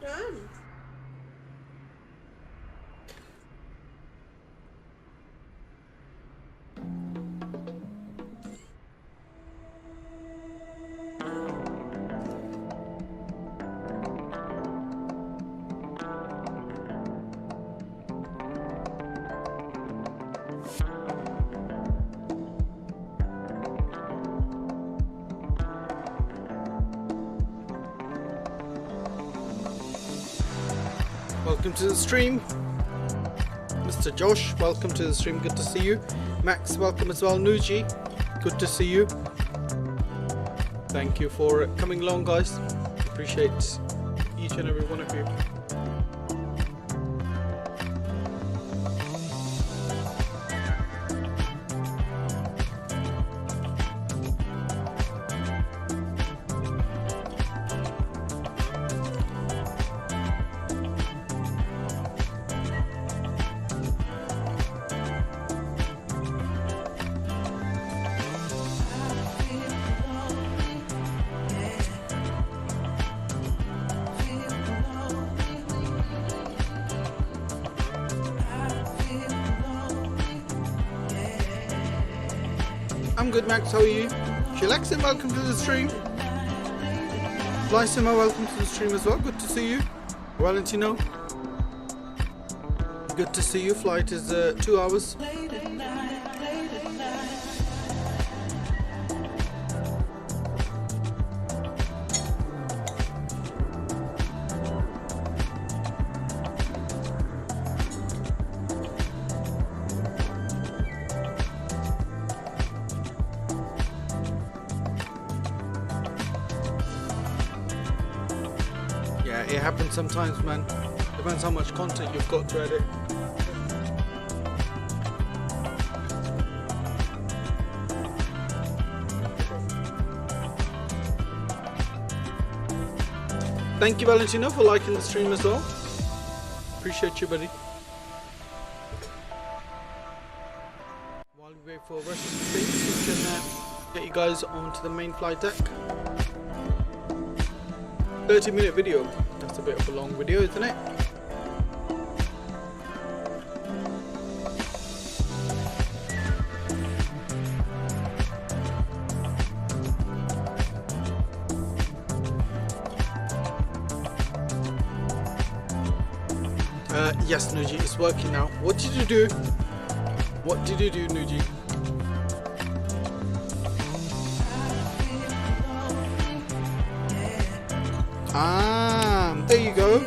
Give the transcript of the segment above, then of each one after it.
Well done. Welcome to the stream, Mr. Josh. Welcome to the stream. Good to see you. Max, welcome as well. Nuji, good to see you. Thank you for coming along, guys. Appreciate each and every one of you. I'm good, Max. How are you? Shilexim, welcome to the stream. Flysima, welcome to the stream as well. Good to see you. Valentino, good to see you. Flight is 2 hours. It happens sometimes, man. Depends how much content you've got to edit. Thank you, Valentino, for liking the stream as well. Appreciate you, buddy. While we wait for the rest of the stream, we can get you guys onto the main flight deck. 30-minute video. That's a bit of a long video, isn't it? Yes, Nuji, it's working now. What did you do? What did you do, Nuji? There you go.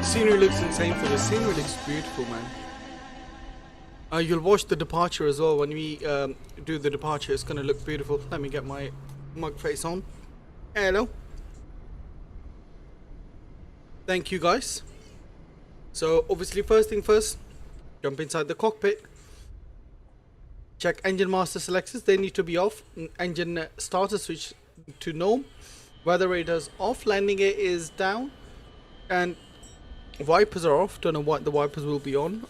Scenery looks insane. For the scenery looks beautiful, man. You'll watch the departure as well. When we do the departure, it's gonna look beautiful. Let me get my mug face on. Hello. Thank you, guys. So obviously, first thing first, jump inside the cockpit. Check engine master selectors. They need to be off. Engine starter switch to norm. Weather radar's off. Landing gear is down. And wipers are off. Don't know what the wipers will be on.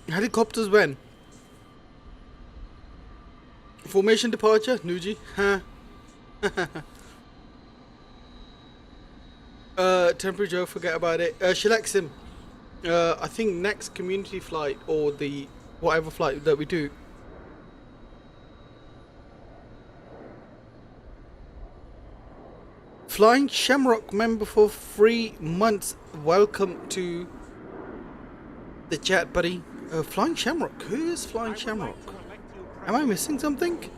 Helicopters when? Formation departure, Nuji. Huh. Temperature, forget about it. Shilexim. I think next community flight or the whatever flight that we do. Flying Shamrock member for 3 months. Welcome to the chat, buddy. Flying Shamrock. Who is Flying Shamrock? Am I missing something?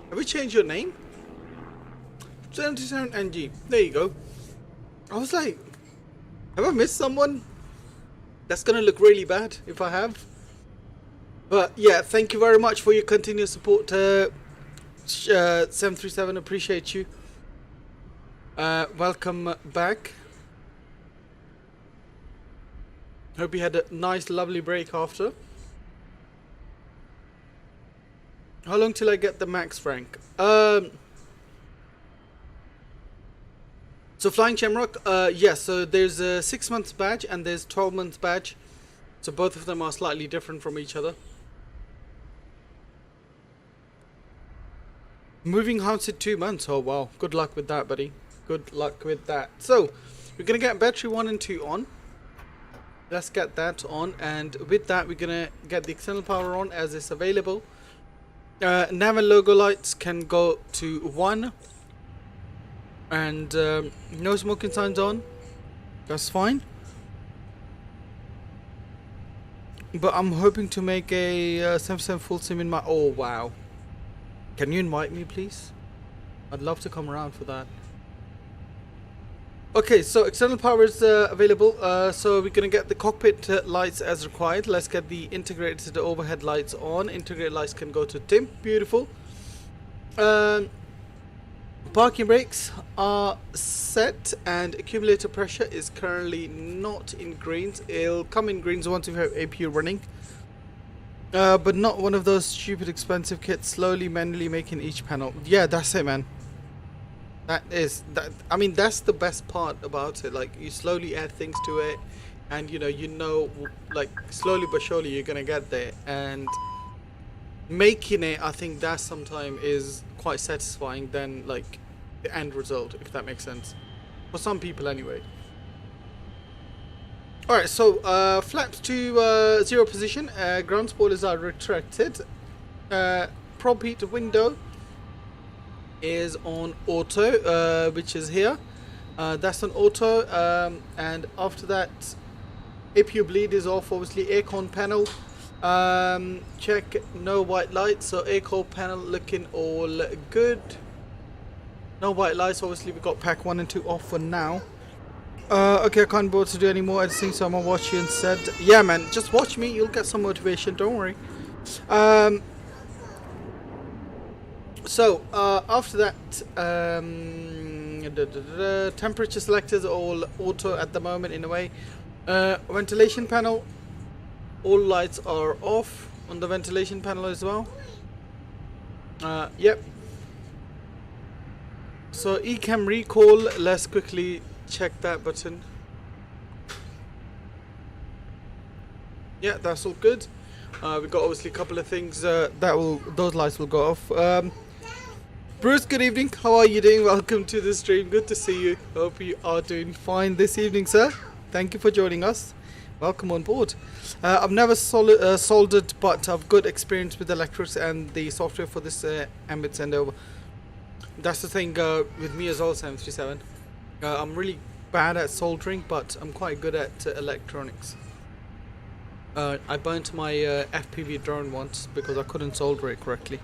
Have we changed your name? 77 NG. There you go. I was like, have I missed someone? That's gonna look really bad if I have. But yeah, thank you very much for your continued support. 737, appreciate you. Welcome back. Hope you had a nice, lovely break after. How long till I get the max rank? So Flying Shamrock, yes, so there's a 6 months badge and there's 12 months badge. So both of them are slightly different from each other. Moving house in 2 months. Oh wow, good luck with that, buddy. Good luck with that. So we're gonna get battery 1 and 2 on. Let's get that on, and with that we're gonna get the external power on as it's available. Nav and logo lights can go to 1, and no smoking signs on. That's fine. But I'm hoping to make a 7% full sim in my... Oh wow. Can you invite me, please? I'd love to come around for that. Okay, so external power is available. So we're gonna get the cockpit lights as required. Let's get the integrated overhead lights on. Integrated lights can go to Tim. Beautiful. Parking brakes are set, and accumulator pressure is currently not in greens. It'll come in greens once we have APU running. But not one of those stupid expensive kits slowly manually making each panel. Yeah, that's it, man. I mean, that's the best part about it. Like, you slowly add things to it, and you know, like slowly but surely you're gonna get there. And making it, I think that sometimes is quite satisfying than like the end result, if that makes sense, for some people anyway. Alright, so flaps to 0 position, ground spoilers are retracted, prop heat window is on auto, which is here. That's on auto, and after that APU bleed is off. Obviously aircon panel, check no white lights, so aircon panel looking all good. No white lights. Obviously we got pack 1 and 2 off for now. Okay, I can't bother to do any more editing, so I'm gonna watch you instead. Yeah man, just watch me, you'll get some motivation, don't worry. So after that, temperature selectors are all auto at the moment in a way. Ventilation panel, all lights are off on the ventilation panel as well. Yep. So eCam recall, let's quickly check that button. Yeah, that's all good. We've got obviously a couple of things those lights will go off. Bruce, good evening. How are you doing? Welcome to the stream. Good to see you. Hope you are doing fine this evening, sir. Thank you for joining us. Welcome on board. I've never soldered, but I've good experience with electrics and the software for this M.2 send over. That's the thing with me as well, 737. I'm really bad at soldering, but I'm quite good at electronics. I burnt my FPV drone once because I couldn't solder it correctly.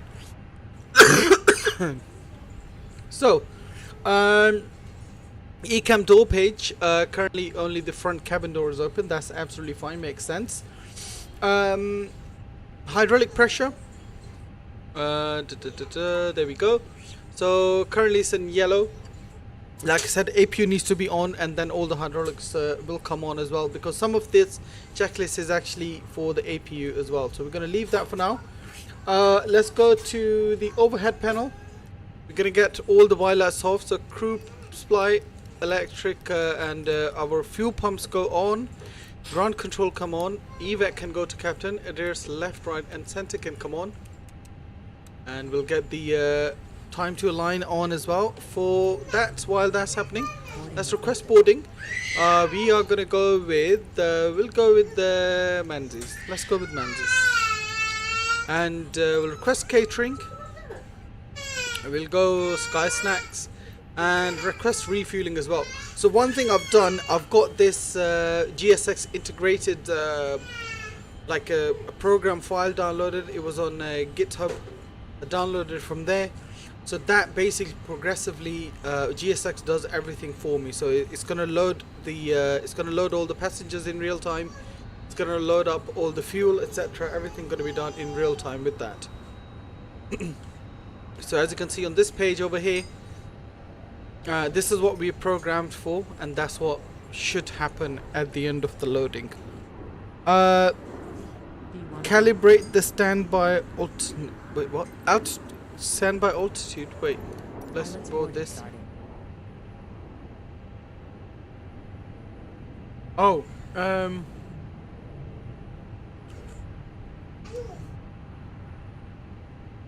So, eCam door page, currently only the front cabin door is open. That's absolutely fine, makes sense. Hydraulic pressure, there we go. So currently it's in yellow. Like I said, APU needs to be on, and then all the hydraulics will come on as well, because some of this checklist is actually for the APU as well. So we're going to leave that for now. Let's go to the overhead panel. We're going to get all the wireless off. So crew supply, electric, and our fuel pumps go on. Ground control come on. EVAC can go to captain. Adairs left, right and center can come on. And we'll get the time to align on as well. For that, while that's happening, let's request boarding. We are gonna go with we'll go with the Menzies. Let's go with Menzies, and we'll request catering. We'll go Sky Snacks and request refueling as well. So one thing I've done, I've got this GSX integrated like a program file downloaded. It was on GitHub. I downloaded it from there. So that basically progressively GSX does everything for me. So it's gonna load the it's gonna load all the passengers in real time. It's gonna load up all the fuel, etc. Everything gonna be done in real time with that. So as you can see on this page over here, This is what we programmed for, and that's what should happen at the end of the loading. Calibrate the standby altitude. Wait, what? Standby altitude. Wait, let's go this. Oh,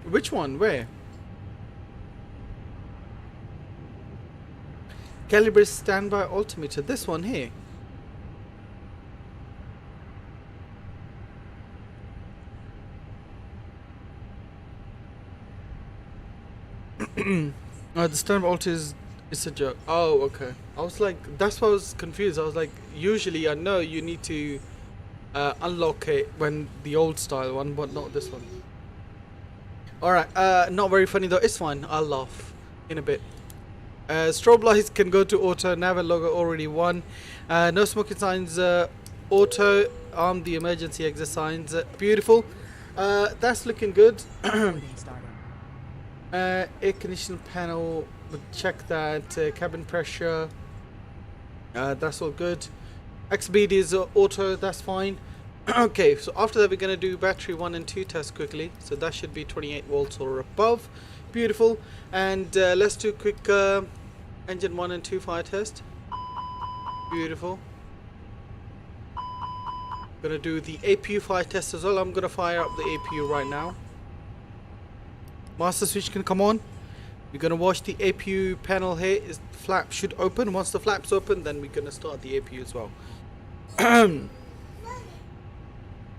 which one? Where? Calibrate standby altimeter. This one here. The standby altimeter is a joke. Oh, okay. I was like, that's why I was confused. I was like, usually I know you need to unlock it when the old style one, but not this one. Alright, not very funny though. It's fine. I'll laugh in a bit. Strobe lights can go to auto. Nav and logo already won. No smoking signs. Auto. Arm the emergency exit signs. Beautiful. That's looking good. Air conditioning panel. We'll check that. Cabin pressure. That's all good. XBD is auto. That's fine. Okay, so after that we're going to do battery 1 and 2 test quickly. So that should be 28 volts or above. Beautiful. And let's do a quick engine 1 and 2 fire test. Beautiful. Gonna do the APU fire test as well. I'm gonna fire up the APU right now. Master switch can come on. We're gonna watch the APU panel here. Is flap should open. Once the flaps open, then we're gonna start the APU as well.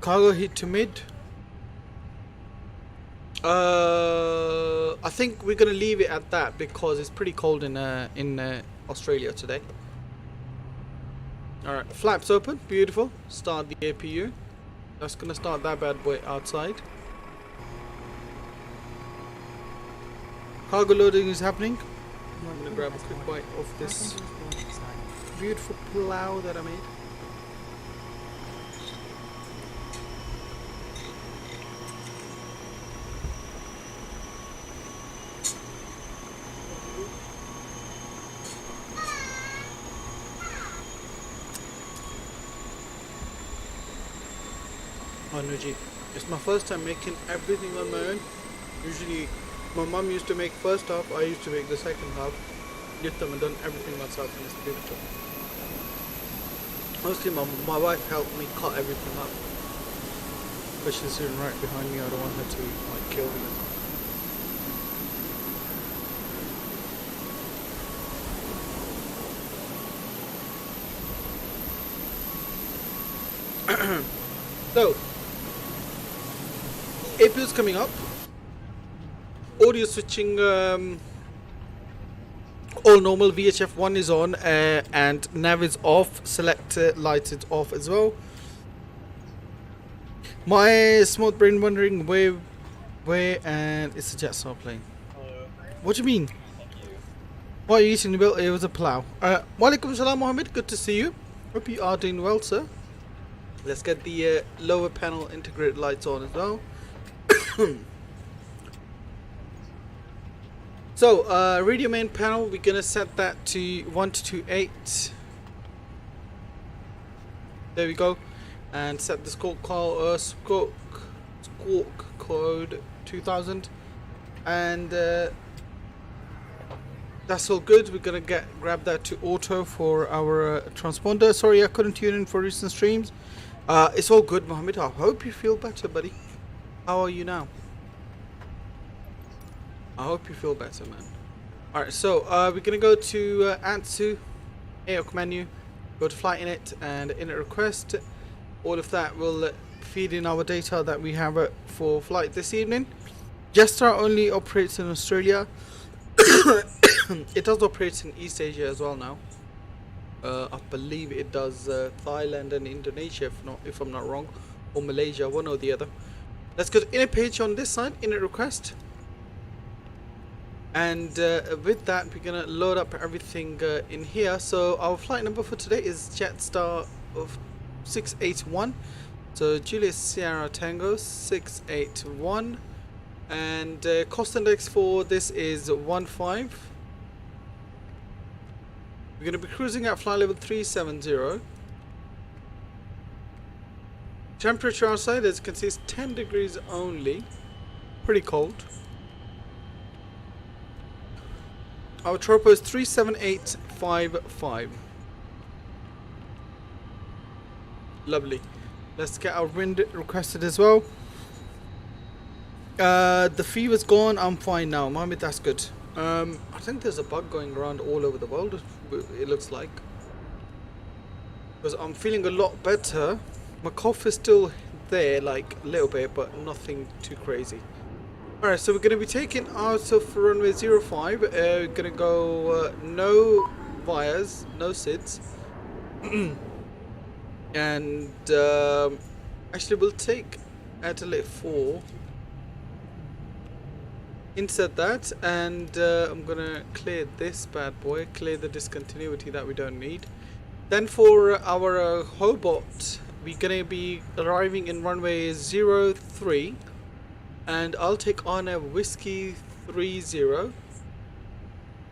Cargo heat to mid. I think we're gonna leave it at that because it's pretty cold in Australia today. All right, flaps open. Beautiful. Start the APU. That's gonna start that bad boy outside. Cargo loading is happening. I'm gonna grab a quick bite of this beautiful plow that I made. Oh no, gee. It's my first time making everything on my own. Usually my mum used to make first half, I used to make the second half. Get them and done everything myself, and it's beautiful. Mostly my wife helped me cut everything up. But she's sitting right behind me, I don't want her to like kill me. So APU is coming up. Audio switching, all normal. VHF 1 is on, and nav is off. Select lights is off as well. My smart brain wondering where, and it's a Jetstar plane. Hello. What do you mean? What are you eating, Bill? It was a plow. Walaikum salam, Mohammed. Good to see you. Hope you are doing well, sir. Let's get the lower panel integrated lights on as well. So, radio main panel, we're gonna set that to 1228. There we go. And set the squawk code 2000. And that's all good. We're gonna grab that to auto for our transponder. Sorry, I couldn't tune in for recent streams. It's all good, Mohammed. I hope you feel better, buddy. How are you now? I hope you feel better, man. Alright, so we're gonna go to ANSU, AOC menu, go to flight init and init request. All of that will feed in our data that we have for flight this evening. Jetstar only operates in Australia. It does operate in East Asia as well now. I believe it does Thailand and Indonesia, if I'm not wrong, or Malaysia, one or the other. Let's go to init page on this side, init request. And with that, we're gonna load up everything in here. So our flight number for today is Jetstar of 681. So Julius Sierra Tango 681, and cost index for this is 15. We're going to be cruising at flight level 370. Temperature outside, as you can see, is 10 degrees only. Pretty cold. Our tropo is 37855. Lovely. Let's get our wind requested as well. The fever's gone. I'm fine now. Mohammed, that's good. I think there's a bug going around all over the world, it looks like. Because I'm feeling a lot better. My cough is still there, like a little bit, but nothing too crazy. Alright, so we're going to be taking out of runway 05. We're going to go no VIAs, no SIDs. And actually we'll take Adelaide 4 instead that, and I'm going to clear this bad boy, clear the discontinuity that we don't need. Then for our Hobart, we're going to be arriving in runway 03. And I'll take on a Whiskey 30.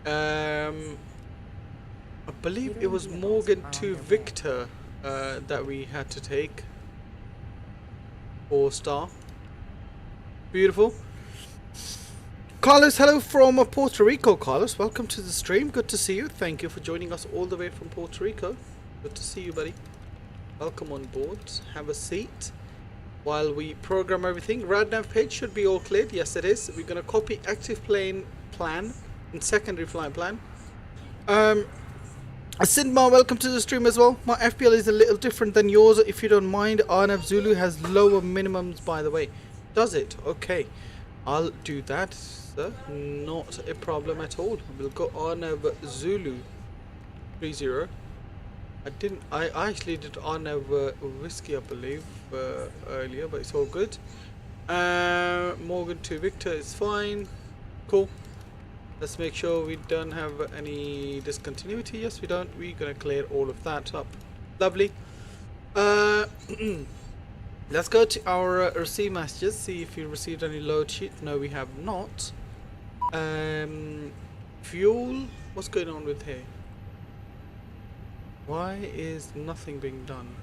I believe it was M.2 Victor that we had to take. 4-star. Beautiful. Carlos, hello from Puerto Rico. Carlos, welcome to the stream. Good to see you. Thank you for joining us all the way from Puerto Rico. Good to see you, buddy. Welcome on board. Have a seat while we program everything. RadNav page should be all cleared. Yes, it is. We're going to copy active plane plan and secondary flight plan. Sindma, welcome to the stream as well. My FPL is a little different than yours, if you don't mind. Arnav Zulu has lower minimums, by the way. Does it? Okay. I'll do that, sir. Not a problem at all. We'll go Arnav Zulu 30. I actually did Arnav Whiskey, I believe, earlier, but it's all good. M.2 Victor is fine. Cool. Let's make sure we don't have any discontinuity. Yes, we don't. We're going to clear all of that up. Lovely. Let's go to our receive messages, see if we received any load sheet. No, we have not. Fuel. What's going on with here? Why is nothing being done?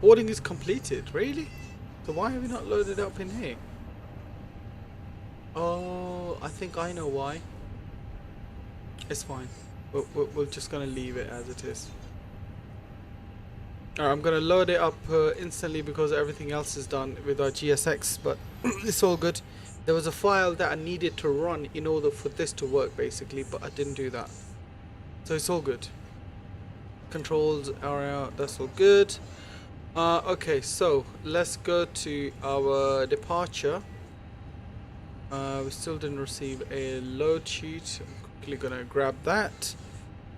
Boarding is completed. Really? So why have we not loaded up in here? Oh, I think I know why. It's fine. We're just gonna leave it as it is. Alright, I'm gonna load it up instantly because everything else is done with our GSX, but it's all good. There was a file that I needed to run in order for this to work, basically, but I didn't do that. So it's all good. Controls are out, that's all good. Okay, so let's go to our departure. We still didn't receive a load sheet. I'm quickly gonna grab that.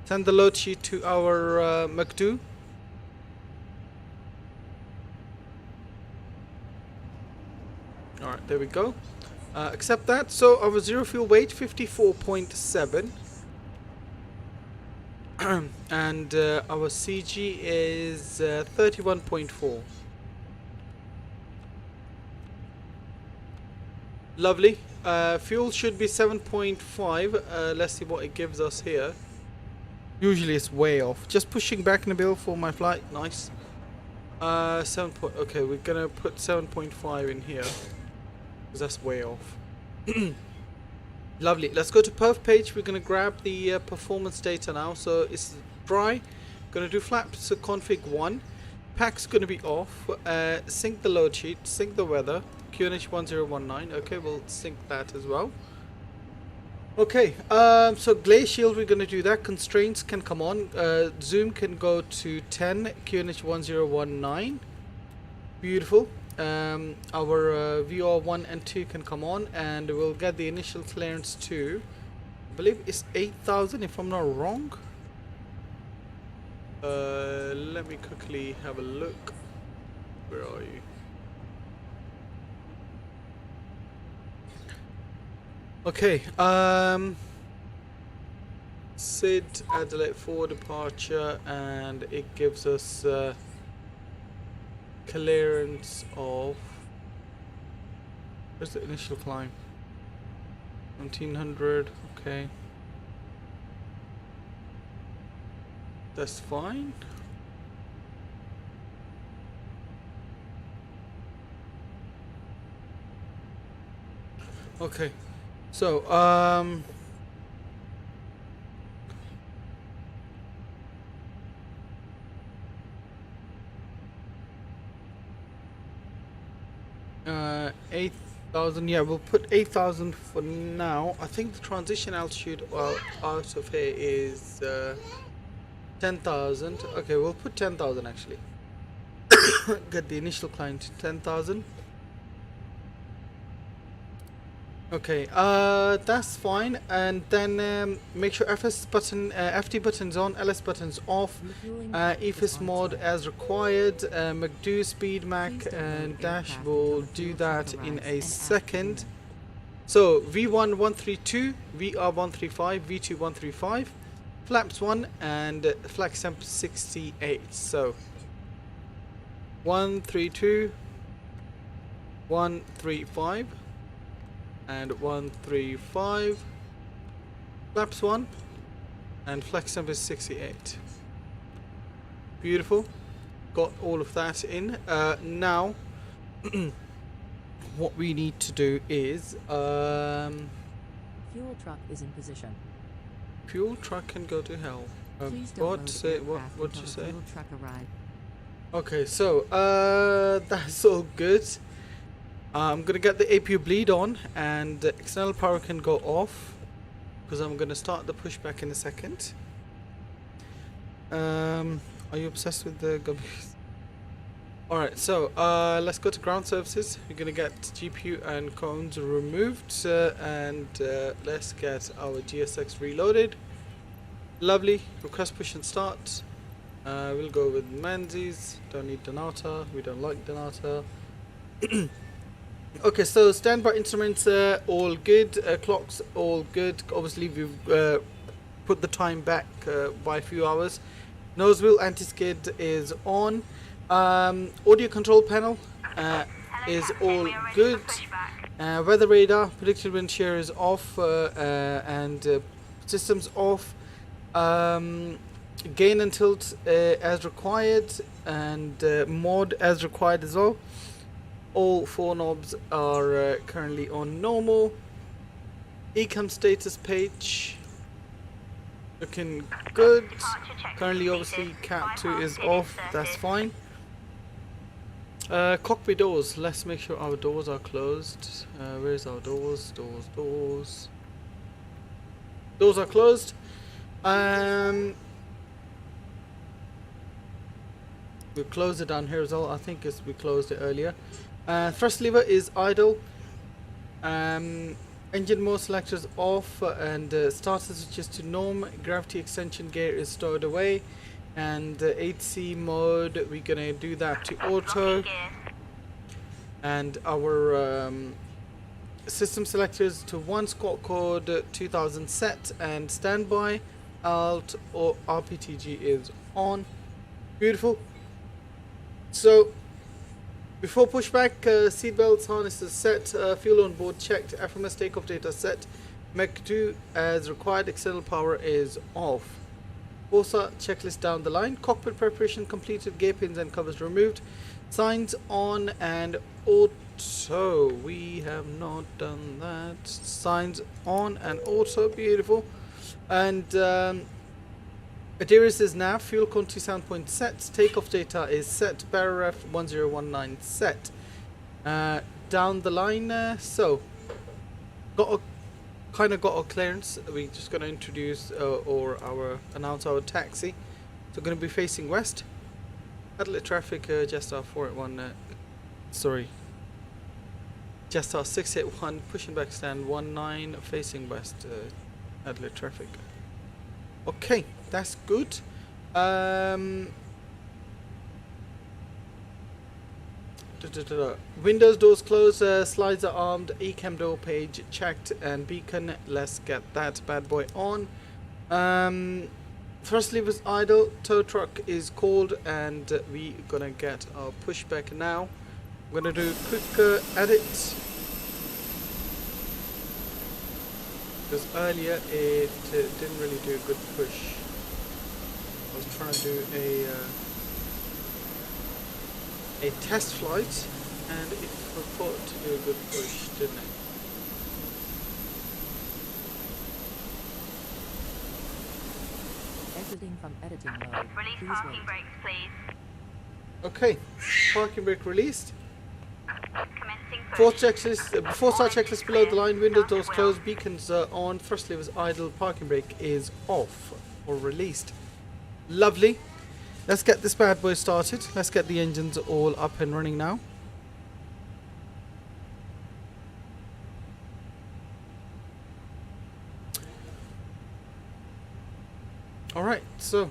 Send the load sheet to our M.2. Alright, there we go. Accept that. So our zero fuel weight 54.7. And our CG is 31.4. Lovely. Fuel should be 7.5. Let's see what it gives us here. Usually it's way off. Just pushing back Nabil for my flight. Nice. 7. Okay, we're gonna put 7.5 in here because that's way off. Lovely. Let's go to perf page. We're gonna grab the performance data now. So it's dry. Gonna do flaps config 1. Pack's gonna be off. Sync the load sheet. Sync the weather. QNH 1019. Okay, we'll sync that as well. Okay, so glacial, we're going to do that. Constraints can come on. Zoom can go to 10. QNH 1019. Beautiful. Our VR1 and 2 can come on, and we'll get the initial clearance to, I believe it's 8,000 if I'm not wrong. Let me quickly have a look. Where are you? Okay, SID Adelaide 4 departure, and it gives us clearance of, where's the initial climb? 1900, okay. That's fine. Okay, so 8,000. Yeah, we'll put 8,000 for now. I think the transition altitude out of here is 10,000. Okay, we'll put 10,000 actually. Get the initial climb to 10,000. Okay, that's fine. And then make sure FS button, FT button's on, LS button's off. EFIS mode as required. McDo speed Mac and dash will do that in a second. So V1 132, VR 135, V2 135, flaps 1 and flex temp 68. So 132, 135 and 135, flaps 1 and flex temp is 68. Beautiful, got all of that in. Now what we need to do is fuel truck is in position. Fuel truck can go to hell. What you say? Fuel truck arrived. Okay, so that's all good. I'm gonna get the APU bleed on and the external power can go off because I'm gonna start the pushback in a second. Are you obsessed with the guppies? Alright, so let's go to ground services. We're gonna get GPU and cones removed and let's get our GSX reloaded. Lovely. Request push and start. We'll go with Menzies. Don't need Donata. We don't like Donata. Okay, so standby instruments all good. Clocks all good. Obviously, we've put the time back by a few hours. Nose wheel anti-skid is on. Audio control panel is all good. Weather radar, predicted wind shear is off and systems off. Gain and tilt as required and mod as required as well. All 4 knobs are currently on normal. Ecam status page looking good. Currently obviously Cat 2 is off, that's fine. Cockpit doors, let's make sure our doors are closed. Where's our doors? Doors are closed. We'll close it down here as well. I think we closed it earlier. Thrust lever is idle. Engine mode selectors off and starter switches to norm. Gravity extension gear is stored away. And 8C mode, we're gonna do that to auto. And our system selectors to 1 squawk code 2000 set and standby. Alt or RPTG is on. Beautiful. So before pushback, seatbelts, harnesses set, fuel on board checked, FMS takeoff data set, M.2 as required, external power is off. BOSA checklist down the line, cockpit preparation completed, gear pins and covers removed, signs on and auto. We have not done that. Signs on and auto, beautiful. And Adairs is nav, fuel quantity sound point set, takeoff data is set, barref 1019 set. Down the line, so got a clearance. We're just gonna introduce announce our taxi. So gonna be facing west. Adelaide traffic, Jetstar 481. Jetstar 681 pushing back stand 19 facing west. Adelaide traffic. Okay, that's good. Windows doors closed, slides are armed, Ecam door page checked and beacon. Let's get that bad boy on. Thrust levers idle, tow truck is called and we gonna get our pushback now. I'm gonna do a quick edit. Because earlier it didn't really do a good push. I was trying to do a test flight, and it forgot to do a good push, didn't it? Exiting from editing mode. Release Please parking wait. brakes, please. Okay, parking brake released. Commencing push. Fourth checklist, before start checklist below the line, windows, doors closed, beacons on, thrust levers idle, parking brake is off or released. Lovely. Let's get this bad boy started. Let's get the engines all up and running now. Alright, so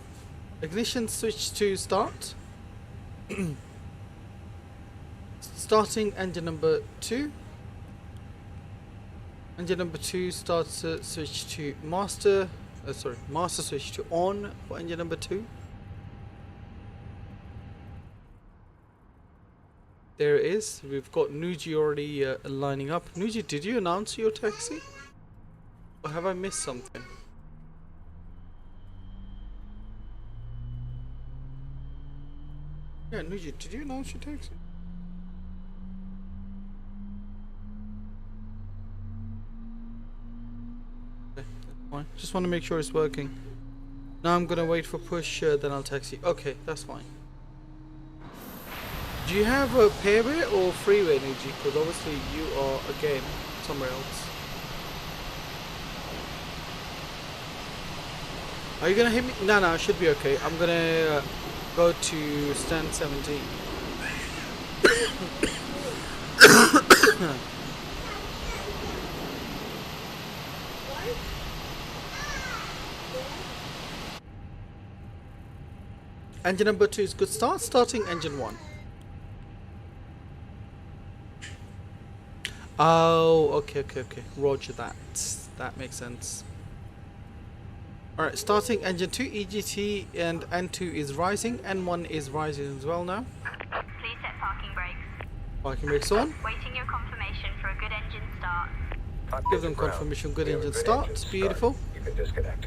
ignition switch to start. Starting engine number 2. Engine number 2 starts switch to master. Master switch to on for engine number 2. There it is. We've got Nuji already lining up. Nuji, did you announce your taxi? Or have I missed something? Yeah, Nuji, did you announce your taxi? Okay, that's fine. Just want to make sure it's working. Now I'm gonna wait for push, then I'll taxi. Okay, that's fine. Do you have a pairway or freeway, Nuji? Because obviously you are again somewhere else. Are you gonna hit me? No, no, it should be okay. I'm gonna go to stand 17. Engine number 2 is good start. Starting engine 1. Oh, okay. Roger that. That makes sense. Alright, starting engine 2, EGT, and N2 is rising. N1 is rising as well now. Please set parking brakes. Parking brakes on. Waiting your confirmation for a good engine start. Give them confirmation, good engine start. Beautiful. You can disconnect.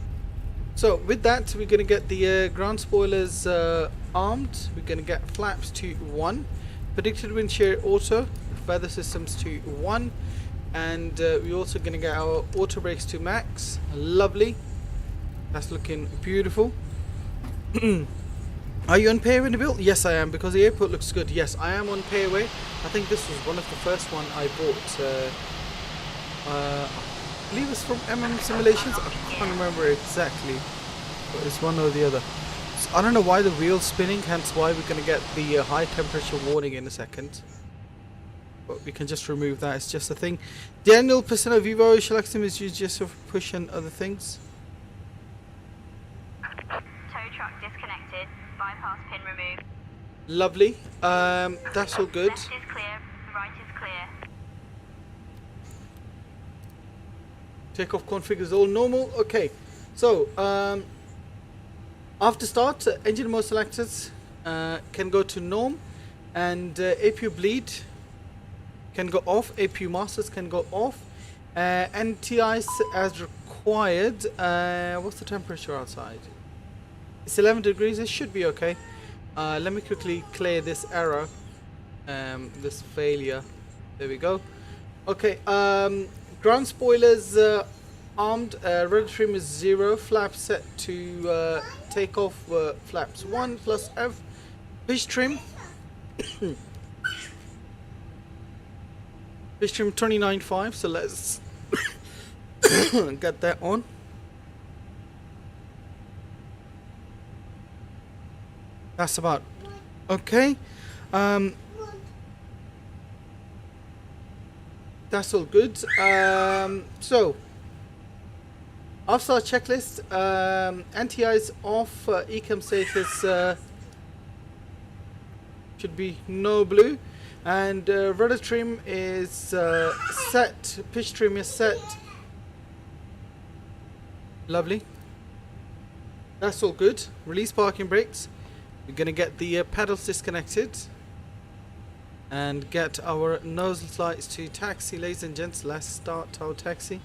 So with that, we're going to get the ground spoilers armed. We're going to get flaps to 1. Predicted wind shear auto. Weather systems to 1. And we're also going to get our auto brakes to max. Lovely. That's looking beautiful. Are you on pairway in the build? Yes, I am, because the airport looks good. Yes, I am on pairway. I think this was one of the first one I bought. I believe it's from Simulations. I can't remember exactly, but it's one or the other. So I don't know why the wheel's spinning, hence why we're going to get the high temperature warning in a second. But we can just remove that. It's just a thing. Daniel Pisano Vivo Shalaxim is used just for push and other things. Tow truck disconnected. Bypass pin removed. Lovely. That's all good. Left is clear. Right is clear. Takeoff config is all normal. Okay. So, after start, engine mode selectors can go to norm, and APU bleed can go off. APU masters can go off. NTIs as required. What's the temperature outside? It's 11 degrees. It should be okay. Let me quickly clear this error, this failure. There we go. Okay. Ground spoilers armed. Rudder trim is 0. Flaps set to take off. Flaps 1 plus F. Pitch trim. Pitch trim 29.5. So let's get that on. That's about okay. That's all good. So off-start checklist. NTI's off. Ecam status should be no blue, and rudder trim is set. Pitch trim is set. Lovely. That's all good. Release parking brakes. We're gonna get the pedals disconnected and get our nose lights to taxi, ladies and gents. Let's start our taxi.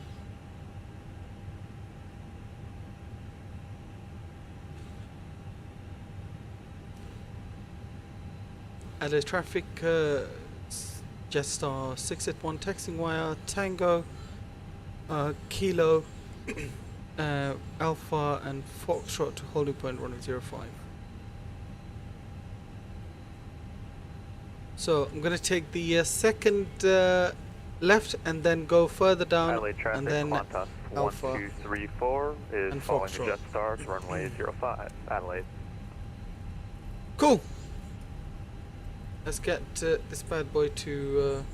Adelaide traffic, Jetstar 681 texting wire, Tango, Kilo, Alpha and Foxtrot to holding point 105. So I'm going to take the second left and then go further down, Adelaide traffic, and then Qantas Alpha 1234 is and following the Foxtrot. Jetstar to runway 05, Adelaide. Cool. Let's get this bad boy to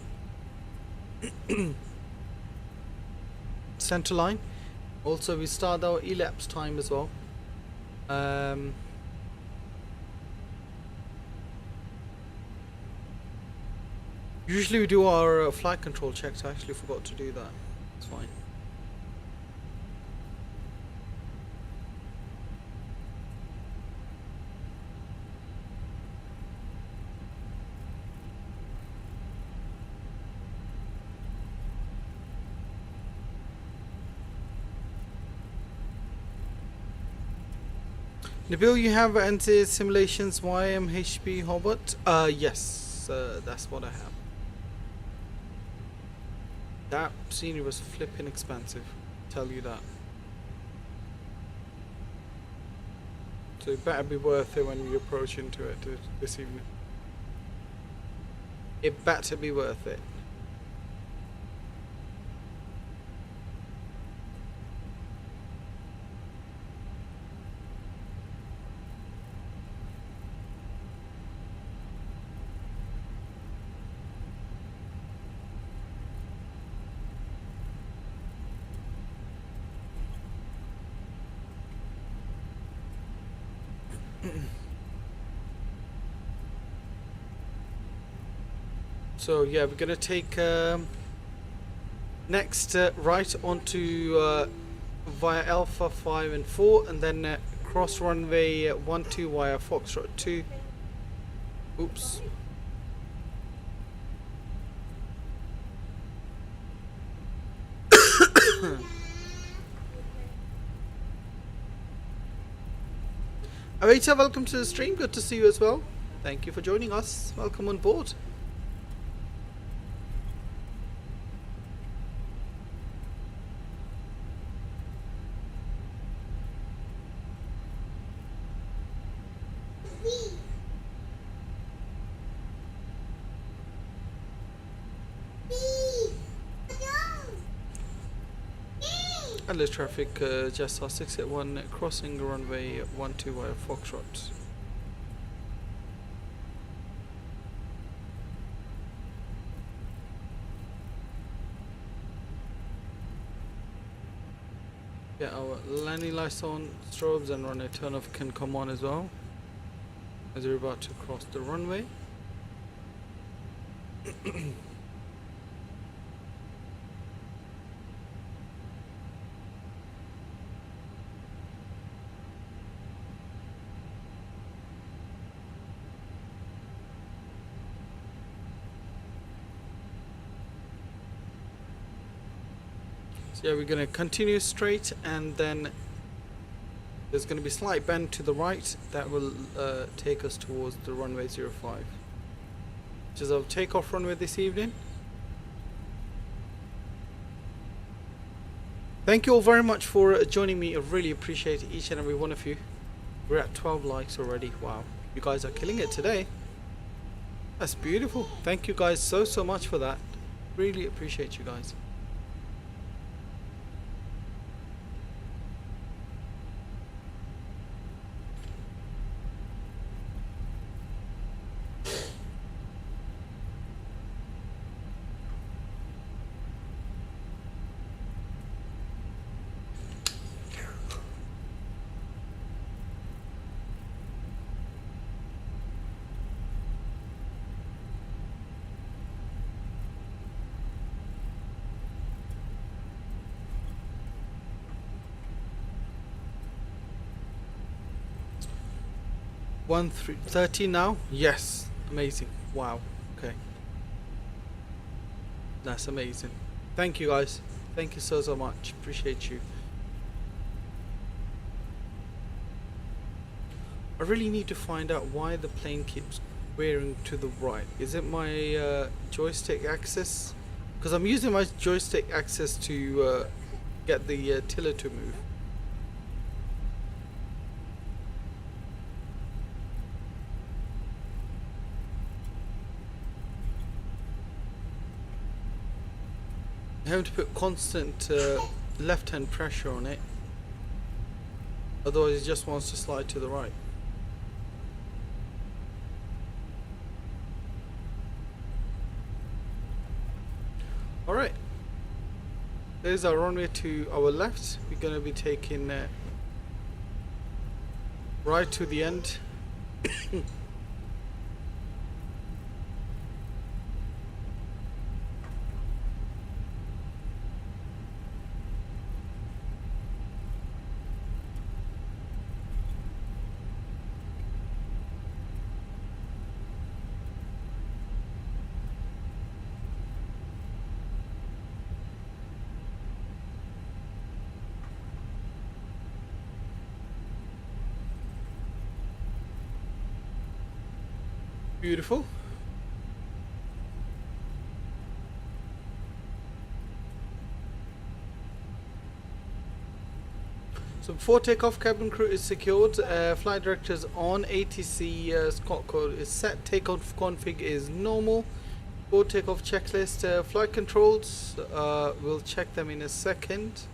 center line. Also, we start our elapse time as well. Usually we do our flight control checks. I actually forgot to do that. It's fine. Nabil, you have NCA simulations YMHB Hobart? Yes, that's what I have. That scenery was flipping expensive, tell you that. So it better be worth it when we approach into it this evening. It better be worth it. So yeah, we're gonna take next right onto via Alpha 5 and 4, and then cross runway 12 via Foxtrot 2. Oops. Avita, welcome to the stream. Good to see you as well. Thank you for joining us. Welcome on board. Adelaide traffic, Jetstar 681 crossing runway 12 via Foxtrot. Yeah, our landing lights on, strobes and runway turnoff can come on as well as we're about to cross the runway. So yeah, we're going to continue straight, and then there's going to be a slight bend to the right that will take us towards the runway 05, which is our takeoff runway this evening. Thank you all very much for joining me. I really appreciate each and every one of you. We're at 12 likes already. Wow, you guys are killing it today. That's beautiful. Thank you guys so much for that. Really appreciate you guys. One 30 now? Yes. Amazing. Wow. Okay. That's amazing. Thank you guys. Thank you so much. Appreciate you. I really need to find out why the plane keeps veering to the right. Is it my joystick axis? Because I'm using my joystick axis to get the tiller to move. I have to put constant left hand pressure on it, otherwise it just wants to slide to the right. Alright, there's our runway to our left. We're going to be taking right to the end. Beautiful. So before takeoff, cabin crew is secured, flight directors on, ATC Scott code is set, takeoff config is normal. Before takeoff checklist, flight controls, we'll check them in a second.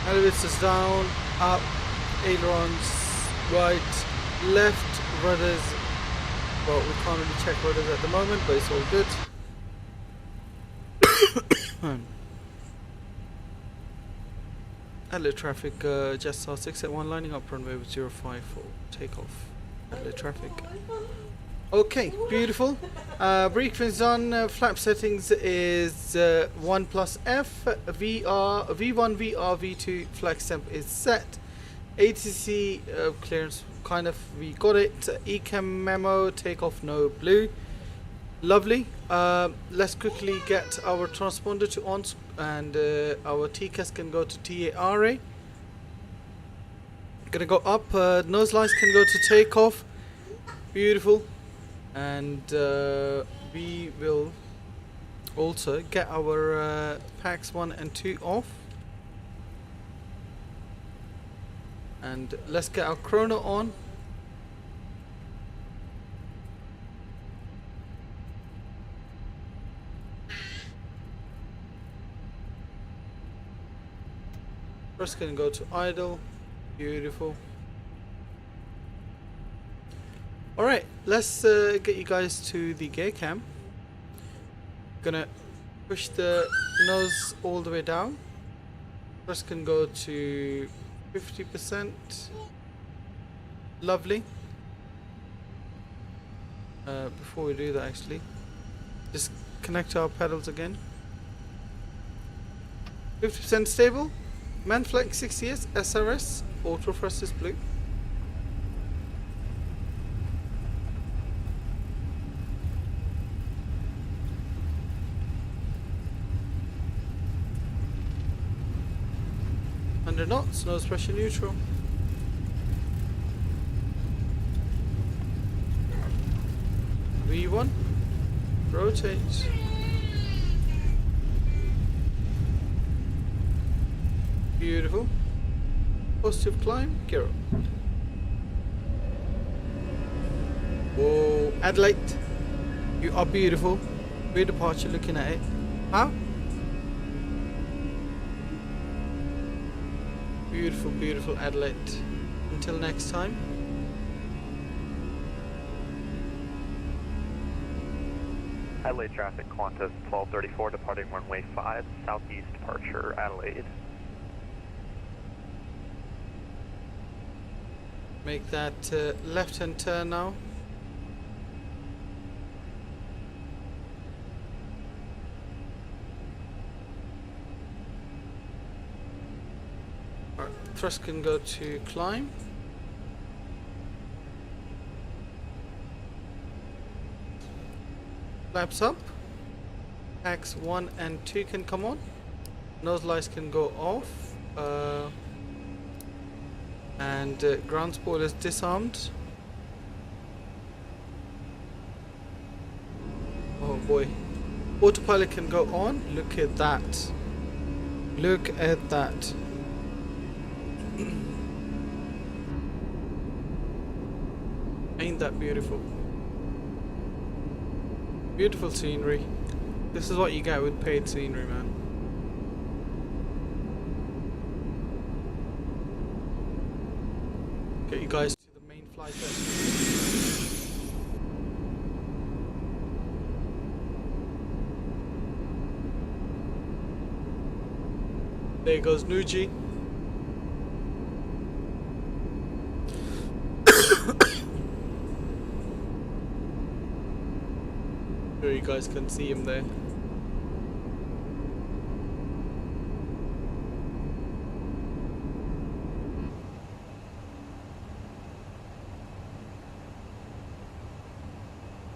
Elevators down, up, ailerons, right, left, rudders. Well, we can't really check rudders at the moment, but it's all good. Adelaide traffic, Jetstar 681 lining up runway with 05 for takeoff. Adelaide traffic. Okay, beautiful. Briefing's done. Flap settings is 1 plus F. VR, V1, VR, V2 flex temp is set. ATC clearance, kind of, we got it. Ecam memo, takeoff no blue. Lovely. Let's quickly get our transponder to on, and our TCAS can go to TARA. Gonna go up. Nose lights can go to takeoff. Beautiful. And we will also get our packs 1 and 2 off. And let's get our chrono on. First gonna go to idle. Beautiful. Alright, let's get you guys to the gear cam. Gonna push the nose all the way down. First can go to 50%. Lovely. Before we do that, actually, just connect our pedals again. 50% stable. Manflex 60S SRS. Auto thrust is blue. Under knots, nose pressure neutral. V1, rotate. Beautiful. Positive climb, gear up. Whoa, Adelaide, you are beautiful. Great departure, looking at it. How? Beautiful, beautiful Adelaide. Until next time. Adelaide traffic, Qantas 1234, departing runway 5, southeast departure, Adelaide. Make that left-hand turn now. Alright, thrust can go to climb. Flaps up. Packs 1 and 2 can come on. Nose lights can go off. And ground spoilers disarmed. Oh boy. Autopilot can go on. Look at that. Look at that. Ain't that beautiful? Beautiful scenery. This is what you get with paid scenery, man. Get you guys to the main flight then. There goes Nuji. Sure you guys can see him there.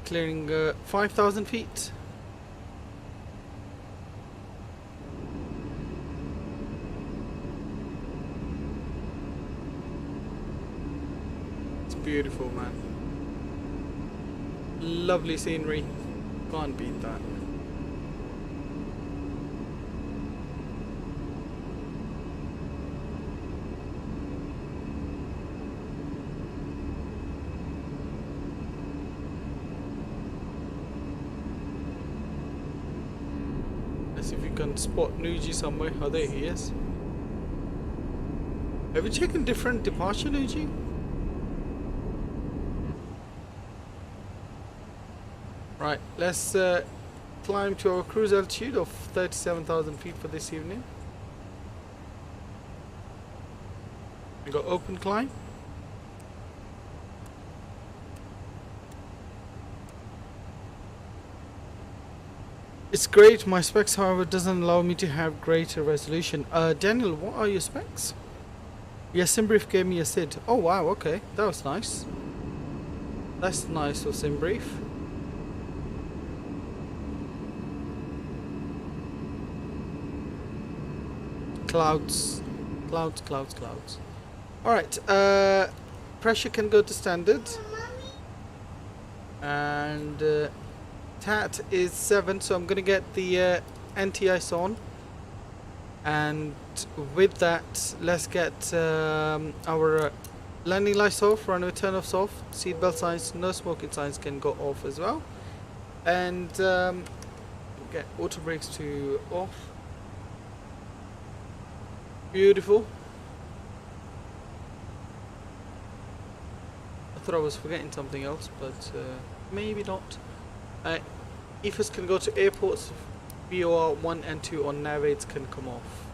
Clearing 5,000 feet. It's beautiful, man. Lovely scenery. Can't beat that. Let's see if you can spot Nuji somewhere. Oh, there he is. Have you taken different departure, Nuji? Right, let's climb to our cruise altitude of 37,000 feet for this evening. We got open climb. It's great. My specs, however, doesn't allow me to have greater resolution. Daniel, what are your specs? Yes, SimBrief gave me a SID. Oh wow, okay, that was nice. That's nice of SimBrief. Clouds. Alright, pressure can go to standard. And TAT is 7, so I'm gonna get the anti-ice on. And with that, let's get our landing lights off, runway turn-offs off, seatbelt signs, no smoking signs can go off as well. And get auto brakes to off. Beautiful. I thought I was forgetting something else, but maybe not. EFS can go to airports. VOR 1 and 2 on navaids can come off.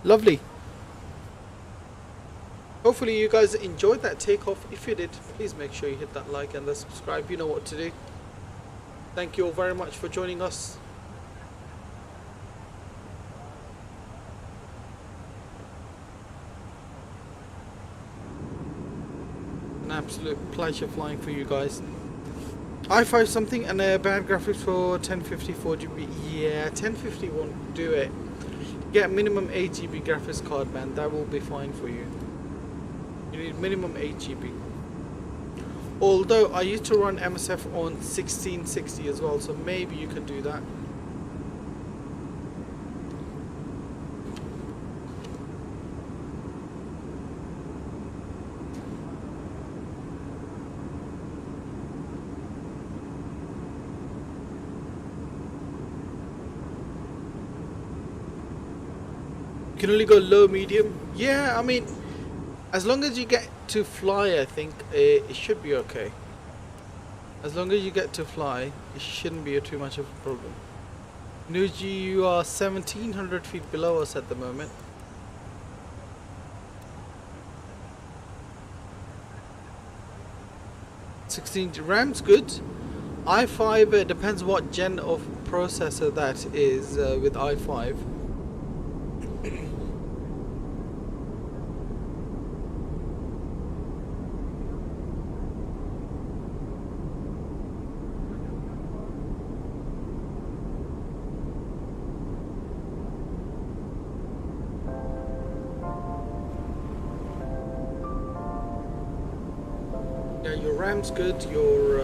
Lovely. Hopefully you guys enjoyed that takeoff. If you did, please make sure you hit that like and the subscribe. You know what to do. Thank you all very much for joining us. An absolute pleasure flying for you guys. i5 something and a bad graphics for 1050 4GB. Yeah, 1050 won't do it. Get minimum 8GB graphics card, man. That will be fine for you. You need minimum 8GB. Although I used to run MSF on 1660 as well, so maybe you can do that. You can only go low, medium. Yeah, I mean, as long as you get to fly, I think it should be okay. As long as you get to fly, it shouldn't be too much of a problem. Nuji, you are 1700 feet below us at the moment. RAM's good. i5 depends what gen of processor that is with i5. RAM's good, your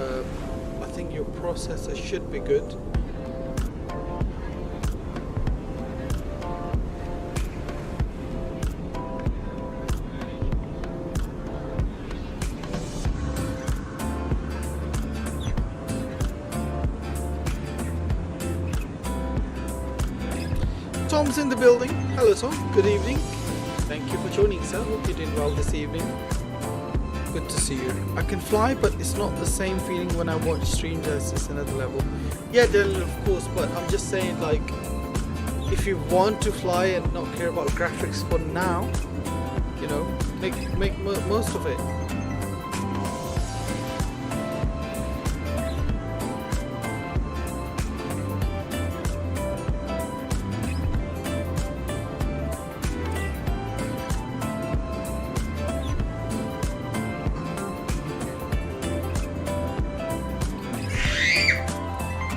I think your processor should be good. Tom's in the building. Hello Tom, good evening. Thank you for joining, sir. Hope you're doing well this evening. Good to see you. I can fly, but it's not the same feeling when I watch streams as it's another level. Yeah, Dylan, of course, but I'm just saying, like, if you want to fly and not care about graphics for now, you know, make most of it.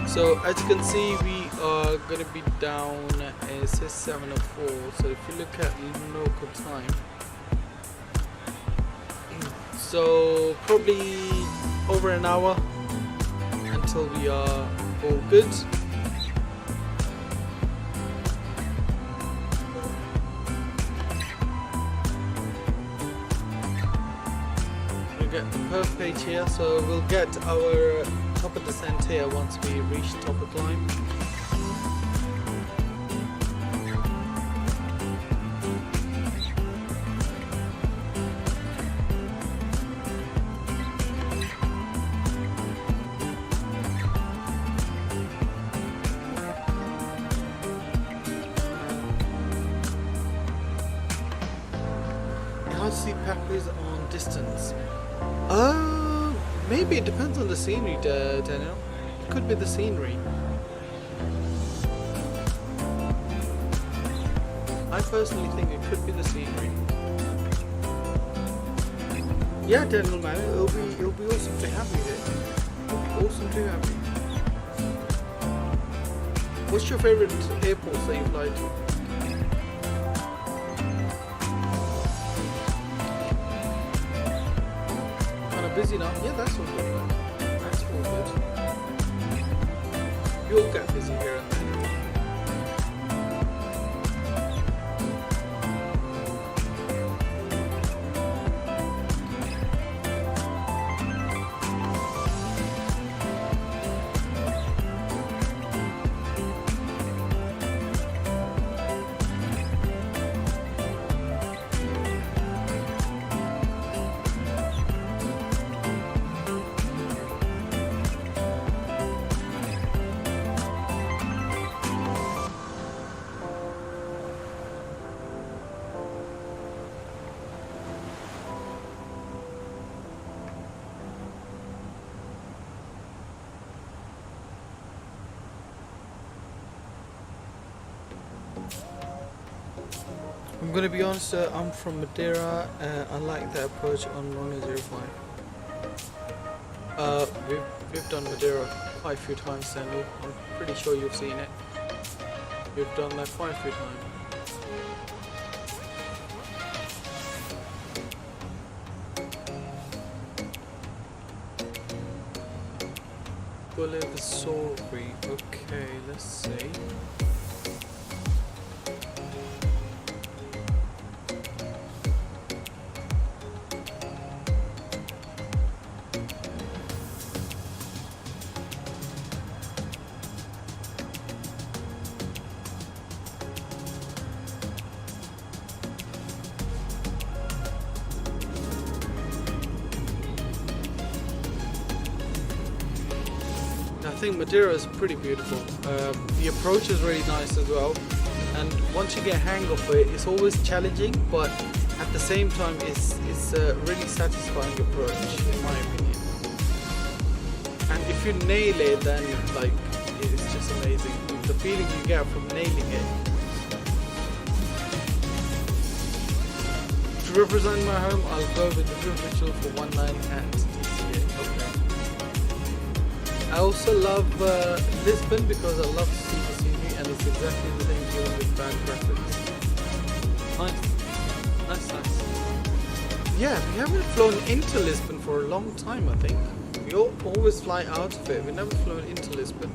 So as you can see, we are going to be down at 7:04. So if you look at local time, so probably over an hour until we are all good. We'll get the perf page here, so we'll get our top of descent here once we reach top of climb. How to see pathways on distance? Maybe it depends on the scenery, Daniel. It could be the scenery. I personally think it could be the scenery. Yeah, Daniel, man, it'll be awesome to have you here. It'll be awesome to have you. What's your favorite airport that you fly to? Busy now? Yeah, that's all good, man. That's all good. You'll get busy here and there. I'm gonna be honest, I'm from Madeira. I like the approach on Runway 05. We've done Madeira quite a few times, Samuel. I'm pretty sure you've seen it. We've done that quite a few times. Bullet Sorry. Okay, let's see. I think Madeira is pretty beautiful. The approach is really nice as well, and once you get a hang of it, it's always challenging, but at the same time it's a really satisfying approach in my opinion. And if you nail it, then like it's just amazing. The feeling you get from nailing it. To represent my home, I'll go with the drift ritual for 19 at TCA. Okay. I also love Lisbon because I love to see the scenery, and it's exactly the same deal with bad graphics. Nice. Yeah, we haven't flown into Lisbon for a long time, I think. We always fly out of it. We never flown into Lisbon.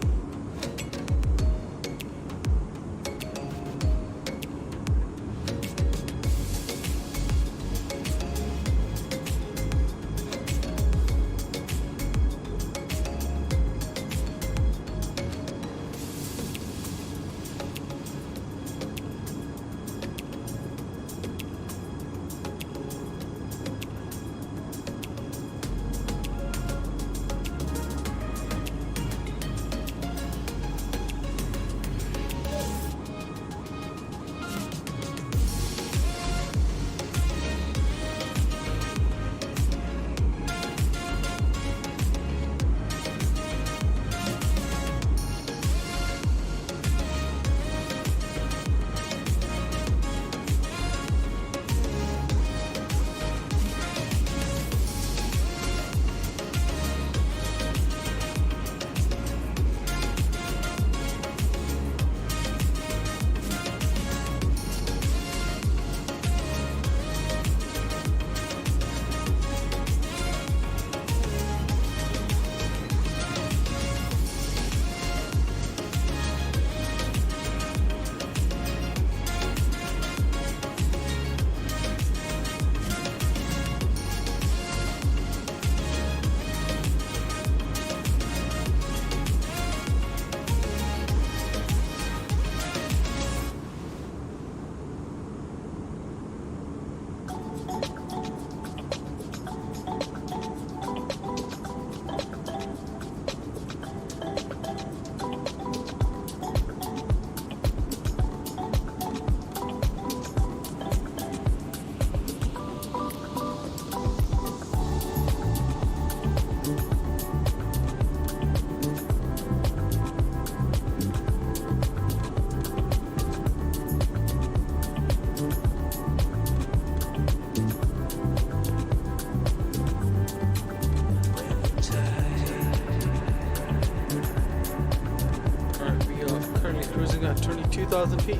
At 22,000 feet.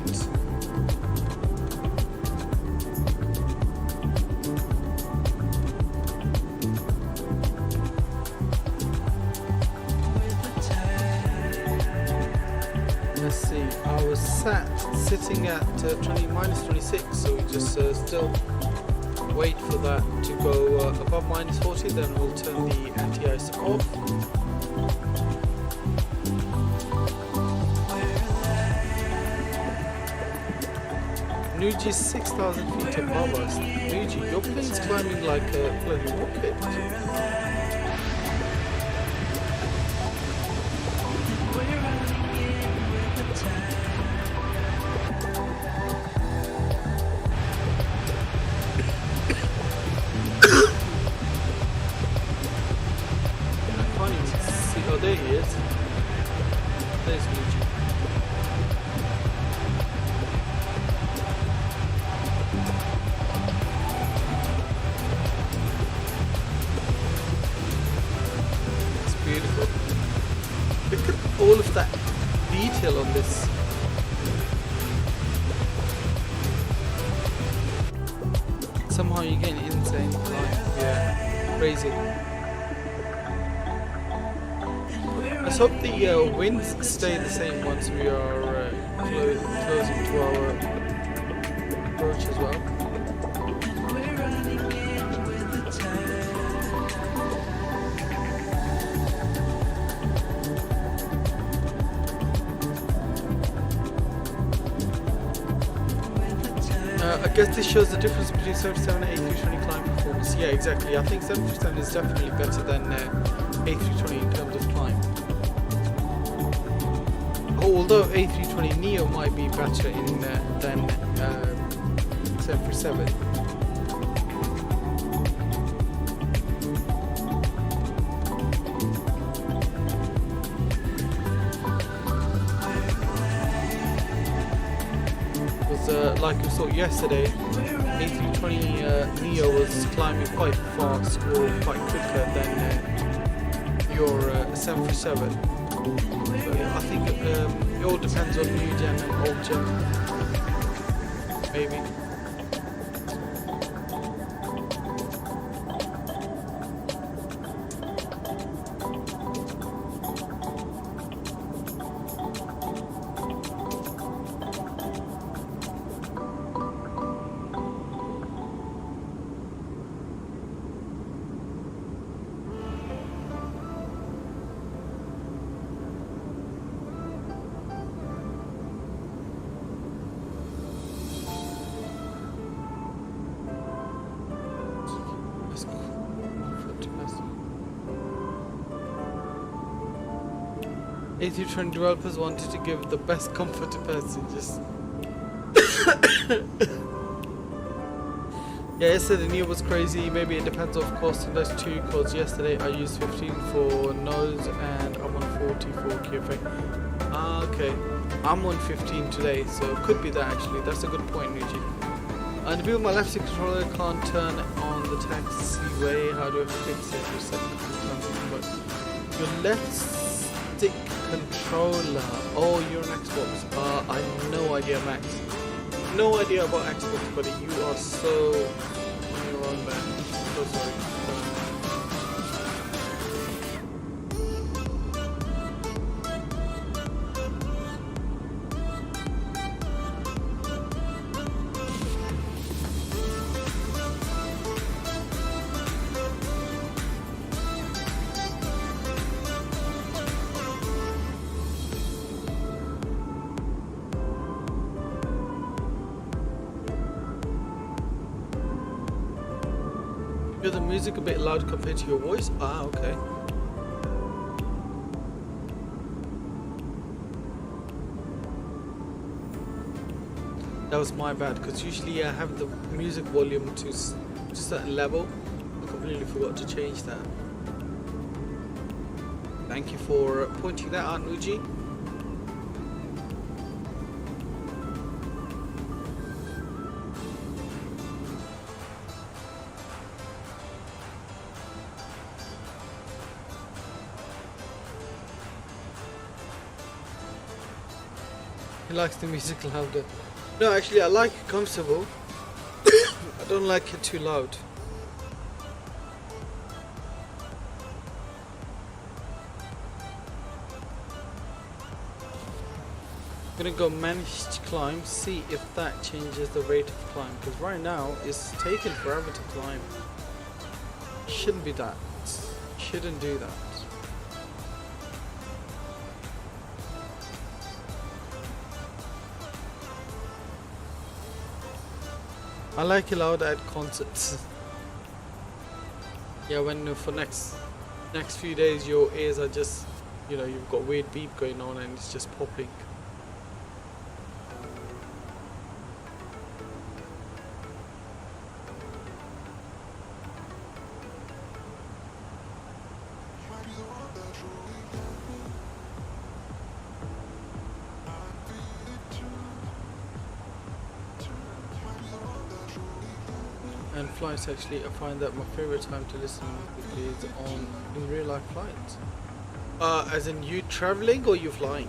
Let's see, I was sitting at minus 26, so we just still wait for that to go above minus 40, then we'll turn the anti-ice off. Nuji's 6,000 feet above us. Nuji, your plane's climbing like a bloody rocket. I can't even see. Oh, there he is. There's Nuji. Look at all of that detail on this. Somehow you get an insane climb. Yeah, crazy. Let's hope the winds stay the same once we are closing to our approach as well. I guess this shows the difference between 737 and A320 climb performance. Yeah, exactly. I think 737 is definitely better than A320 in terms of climb. Although A320neo might be better than 737. Like we saw yesterday, A320neo was climbing quite fast or quite quicker than your 737. So yeah, I think it all depends on new gen and old gen, maybe. A320 developers wanted to give the best comfort to passengers. Yeah, yesterday the new was crazy. Maybe it depends of course on those two, because yesterday I used 15 for nose and I'm on 40 for QFA. Okay. I'm on 15 today, so it could be that actually. That's a good point, Luigi. And with my left stick controller can't turn on the taxiway. How do I fix it? Reset the controller. But your left stick controller. Oh, you're an Xbox. I have no idea, Max. No idea about Xbox, buddy. You are so on your own, man. So sorry. Hear the music a bit loud compared to your voice? Ah, okay. That was my bad, because usually I have the music volume to a certain level. I completely forgot to change that. Thank you for pointing that out, Luigi. He likes the music louder. No, actually, I like it comfortable. I don't like it too loud. I'm gonna go manage to climb, see if that changes the rate of climb. Because right now, it's taking forever to climb. Shouldn't be that. Shouldn't do that. I like it loud at concerts. Yeah, when for next few days your ears are just, you know, you've got weird beep going on and it's just popping. And flights, actually, I find that my favorite time to listen is on in real life flights. As in you traveling or you flying?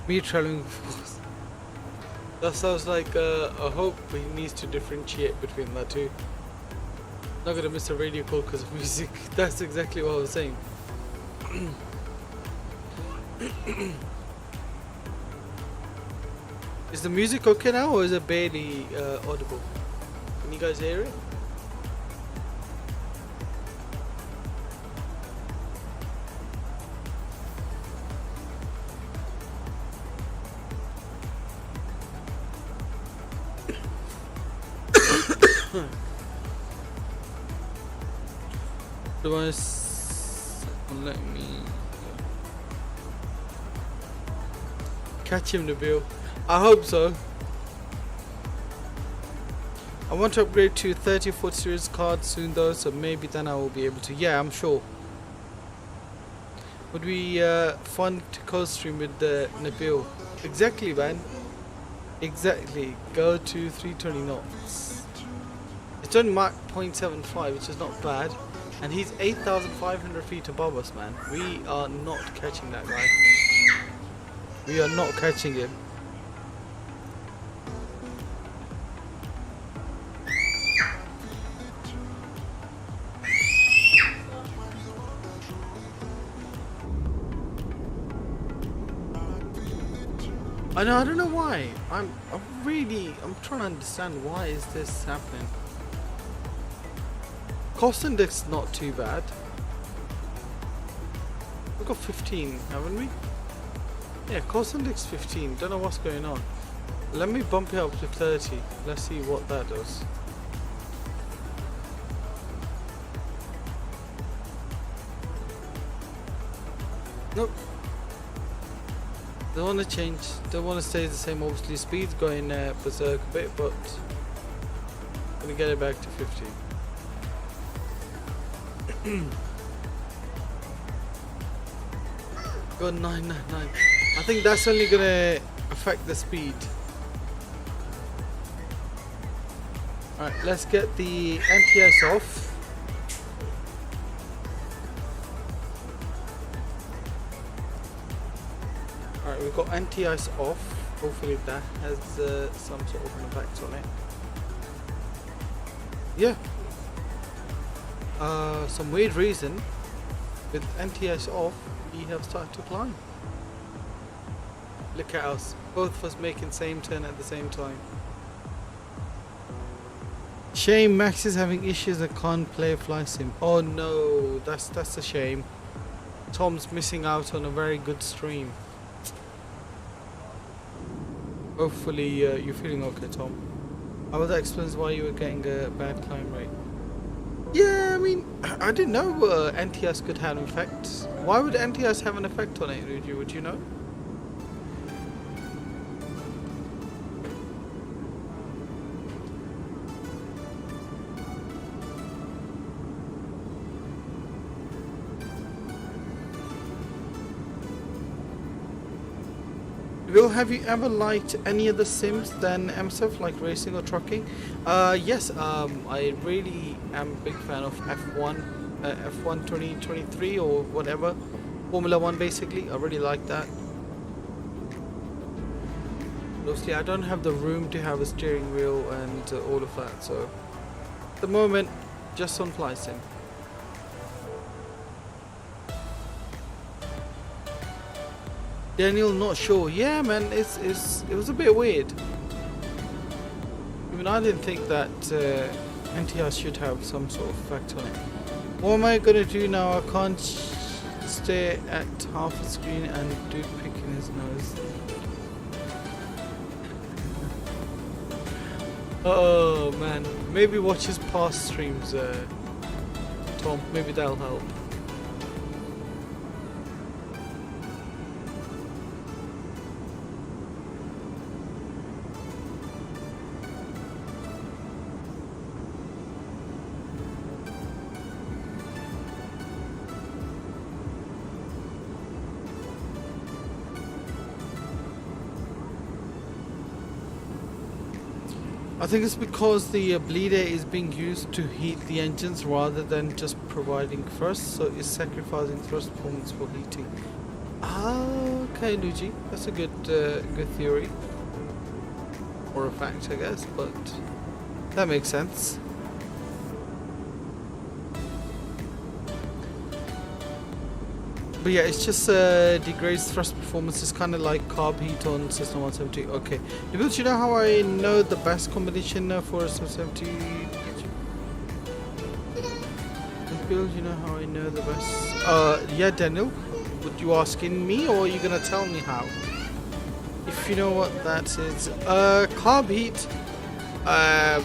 Me traveling. That sounds like I hope he needs to differentiate between that two. Not gonna miss a radio call because of music. That's exactly what I was saying. Is the music okay now, or is it barely audible? Can you guys hear it? Device, let me catch him, Nabil. I hope so. I want to upgrade to 3040 series card soon though, so maybe then I will be able to. Yeah, I'm sure. Would be fun to co-stream with Nabil. Exactly, man. Exactly. Go to 320 knots. It's only Mach 0.75, which is not bad. And he's 8,500 feet above us, man. We are not catching that guy. We are not catching him. I know, I don't know why. I'm trying to understand why is this happening. Cost index not too bad. We've got 15, haven't we? Yeah, course index 15. Don't know what's going on. Let me bump it up to 30. Let's see what that does. Nope. Don't want to change. Don't want to stay the same. Obviously, speed's going berserk a bit, but I'm gonna get it back to 50. Go 999. I think that's only gonna affect the speed. Alright, let's get the NTS off. Alright, we've got NTS off. Hopefully that has some sort of an effect on it. Yeah. Some weird reason, with NTS off, we have started to climb. Look at us, both of us making same turn at the same time. Shame Max is having issues and can't play fly sim. Oh no, that's a shame. Tom's missing out on a very good stream. Hopefully you're feeling okay, Tom. Well, that explains why you were getting a bad climb rate. Yeah, I mean, I didn't know NTS could have an effect. Why would NTS have an effect on it, Rudy? Would you know? Will, have you ever liked any other sims than MSF, like racing or trucking? Yes, I really am a big fan of F1, F1 2023 or whatever, Formula 1 basically. I really like that. Mostly I don't have the room to have a steering wheel and all of that, so at the moment, just on fly sim. Daniel, not sure. Yeah, man, it was a bit weird. I mean, I didn't think that NTR should have some sort of effect on it. What am I gonna do now? I can't stay at half the screen and dude picking his nose. Oh man, maybe watch his past streams, Tom. Maybe that'll help. I think it's because the bleeder is being used to heat the engines rather than just providing thrust, so it's sacrificing thrust performance for heating. Ah, okay, Luigi, that's a good theory, or a fact, I guess, but that makes sense. But yeah, it's just degrades thrust performance. It's kind of like carb heat on system 170. Okay, do you know how I know the best combination for a 770? Bill, you know how I know the best? Yeah, Daniel, would you asking me or are you gonna tell me how? If you know what that is, carb heat. I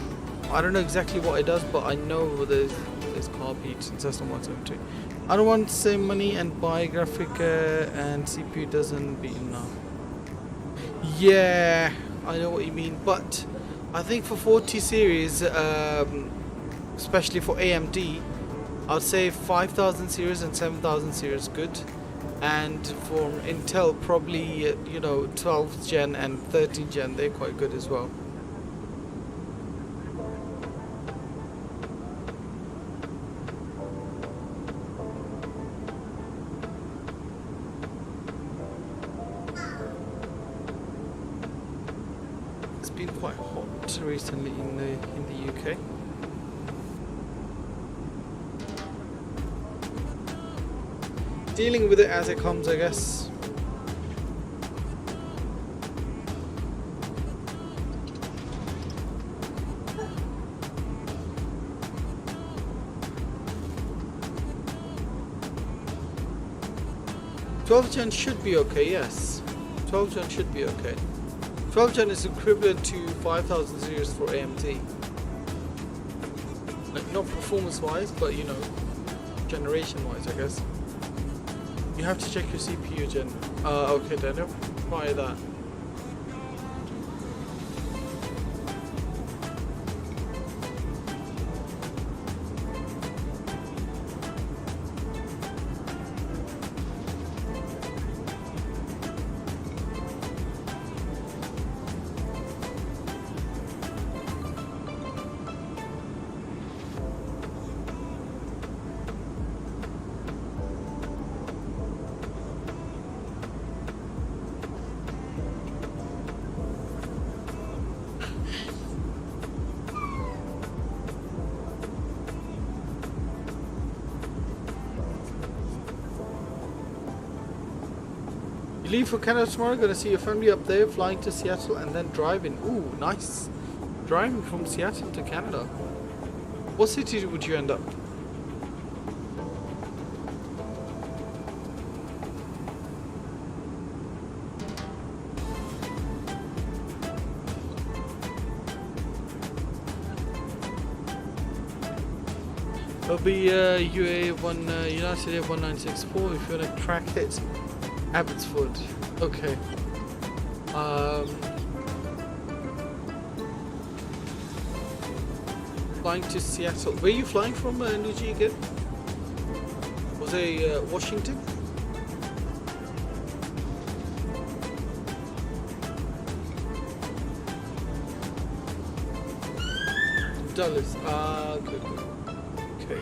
don't know exactly what it does, but I know there's carb heat in system 170. I don't want to save money and buy graphic and CPU doesn't beat enough. Yeah, I know what you mean, but I think for 40 series, especially for AMD, I'd say 5000 series and 7000 series good, and for Intel probably 12th gen and 13th gen, they're quite good as well. Quite hot recently in the UK. Dealing with it as it comes, I guess. Gen should be okay, yes. 12 gen should be okay. 12 gen is equivalent to 5000 series for AMD. Like, not performance wise, but you know, generation wise, I guess. You have to check your CPU gen. Okay, Daniel, try that. You leave for Canada tomorrow, gonna see your family up there, flying to Seattle and then driving. Ooh, nice. Driving from Seattle to Canada. What city would you end up? It'll be United Air 1964 if you want to track it. Abbotsford. Okay. Flying to Seattle. Where are you flying from, Nuji, again? Was it Washington? Dallas. Good. Okay.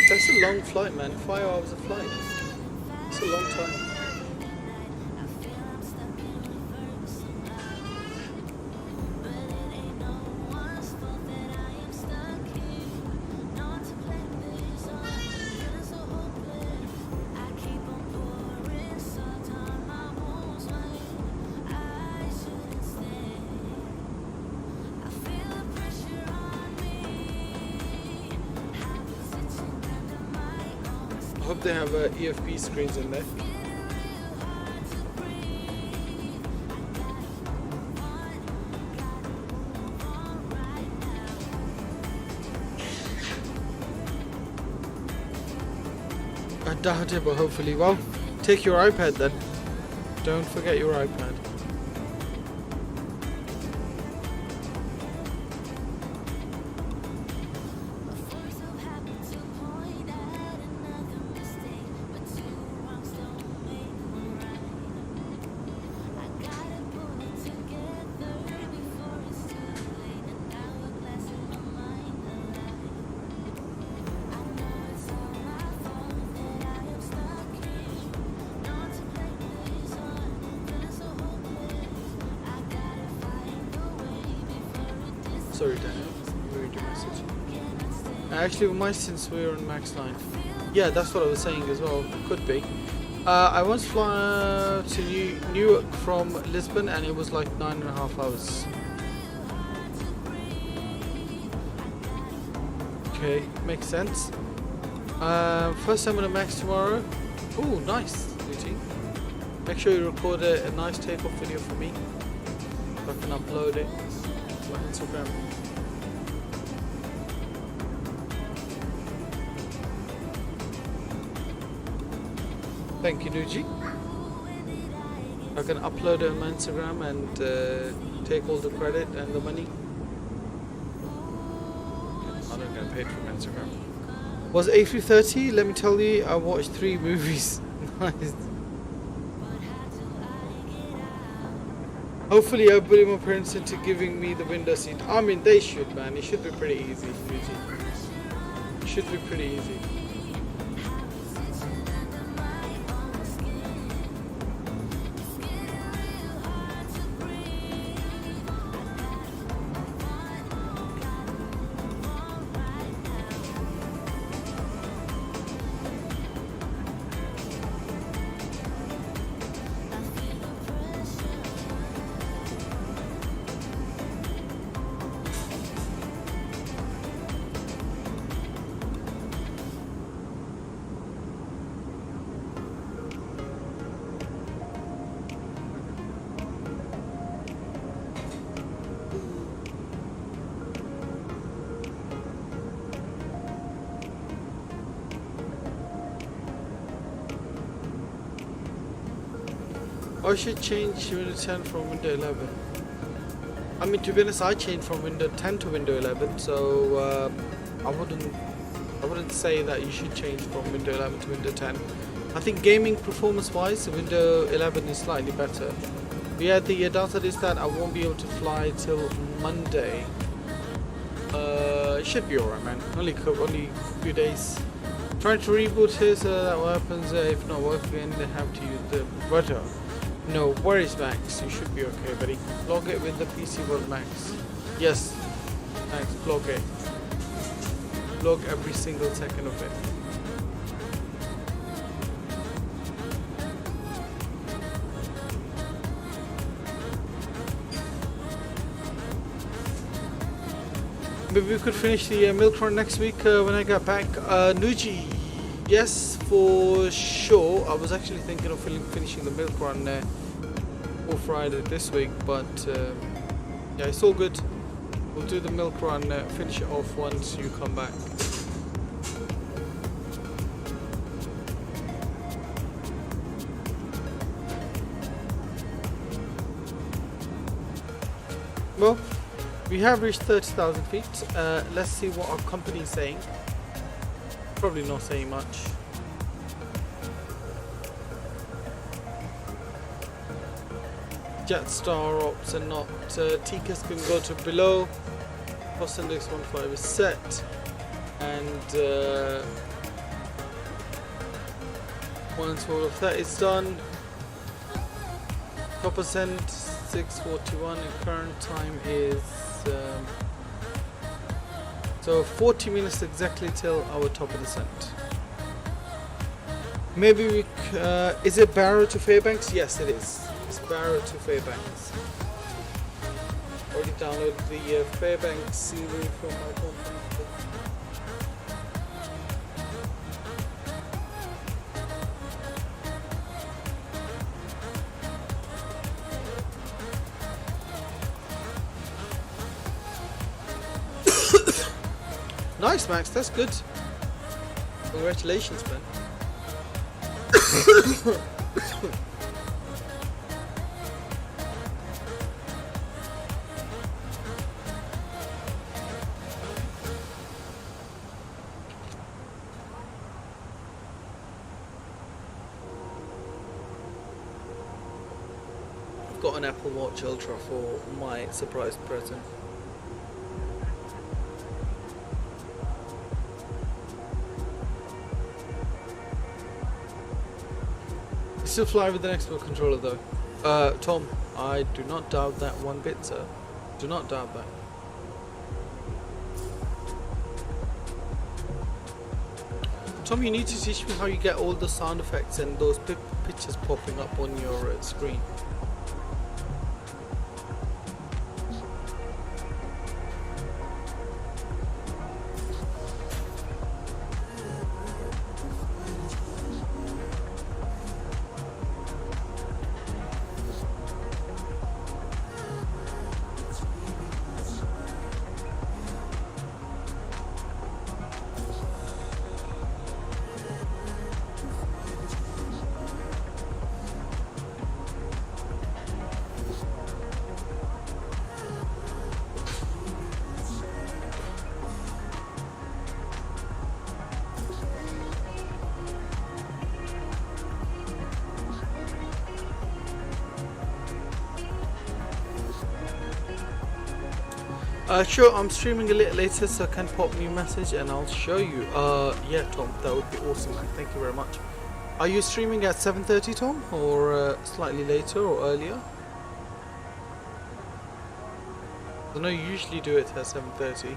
That's a long flight, man. 5 hours of flight. It's a long time. I hope they have EFP screens in there. I doubt it, but hopefully. Well, take your iPad then. Don't forget your iPad. Sorry, Daniel. Read your message. Actually, we might, since we're on max line. Yeah, that's what I was saying as well. Could be. I once flew to Newark from Lisbon, and it was like 9.5 hours. Okay, makes sense. First time on a max tomorrow. Oh, nice, Luigi. Make sure you record a nice takeoff video for me, so I can upload it to my Instagram. Thank you, Nuji. I can upload it on my Instagram and take all the credit and the money. I'm not getting paid from Instagram. Was A330? Let me tell you, I watched 3 movies. Nice. Hopefully I bully my parents into giving me the window seat. I mean, they should, man. It should be pretty easy, Nuji. It should be pretty easy. I should change Windows 10 from Windows 11. I mean, to be honest, I changed from Windows 10 to Windows 11, so I wouldn't say that you should change from Windows 11 to Windows 10. I think gaming performance-wise, Windows 11 is slightly better. But yeah, the downside is that I won't be able to fly till Monday. It should be alright, man. Only a few days. Trying to reboot it, so that what happens if not working, they have to use the rudder. No worries, Max. You should be okay, buddy. Log it with the PC World Max. Yes, Max, log it. Log every single second of it. Maybe we could finish the milk run next week when I get back. Nuji, yes, for sure. I was actually thinking of finishing the milk run for Friday this week, but yeah, it's all good. We'll do the milk run, finish it off once you come back. Well, we have reached 30,000 feet. Let's see what our company is saying. Probably not saying much. Jetstar ops are not. TCAS can go to below. Cost index 1.5 is set. And once all of that is done, top ascent 6:41 and current time is so 40 minutes exactly till our top of descent. Maybe we is it Barrow to Fairbanks? Yes, it is. It's Barrow to Fairbanks. Already downloaded the Fairbanks CV from my company. Nice, Max, that's good. Congratulations, man. I've got an Apple Watch Ultra for my surprise present. Still fly with an expert controller though. Tom, I do not doubt that one bit, sir. Do not doubt that. Tom, you need to teach me how you get all the sound effects and those pictures popping up on your screen. Sure, I'm streaming a little later, so can pop me a message and I'll show you. Yeah, Tom, that would be awesome, man. Thank you very much. Are you streaming at 7:30, Tom, or slightly later or earlier? I know you usually do it at 7:30.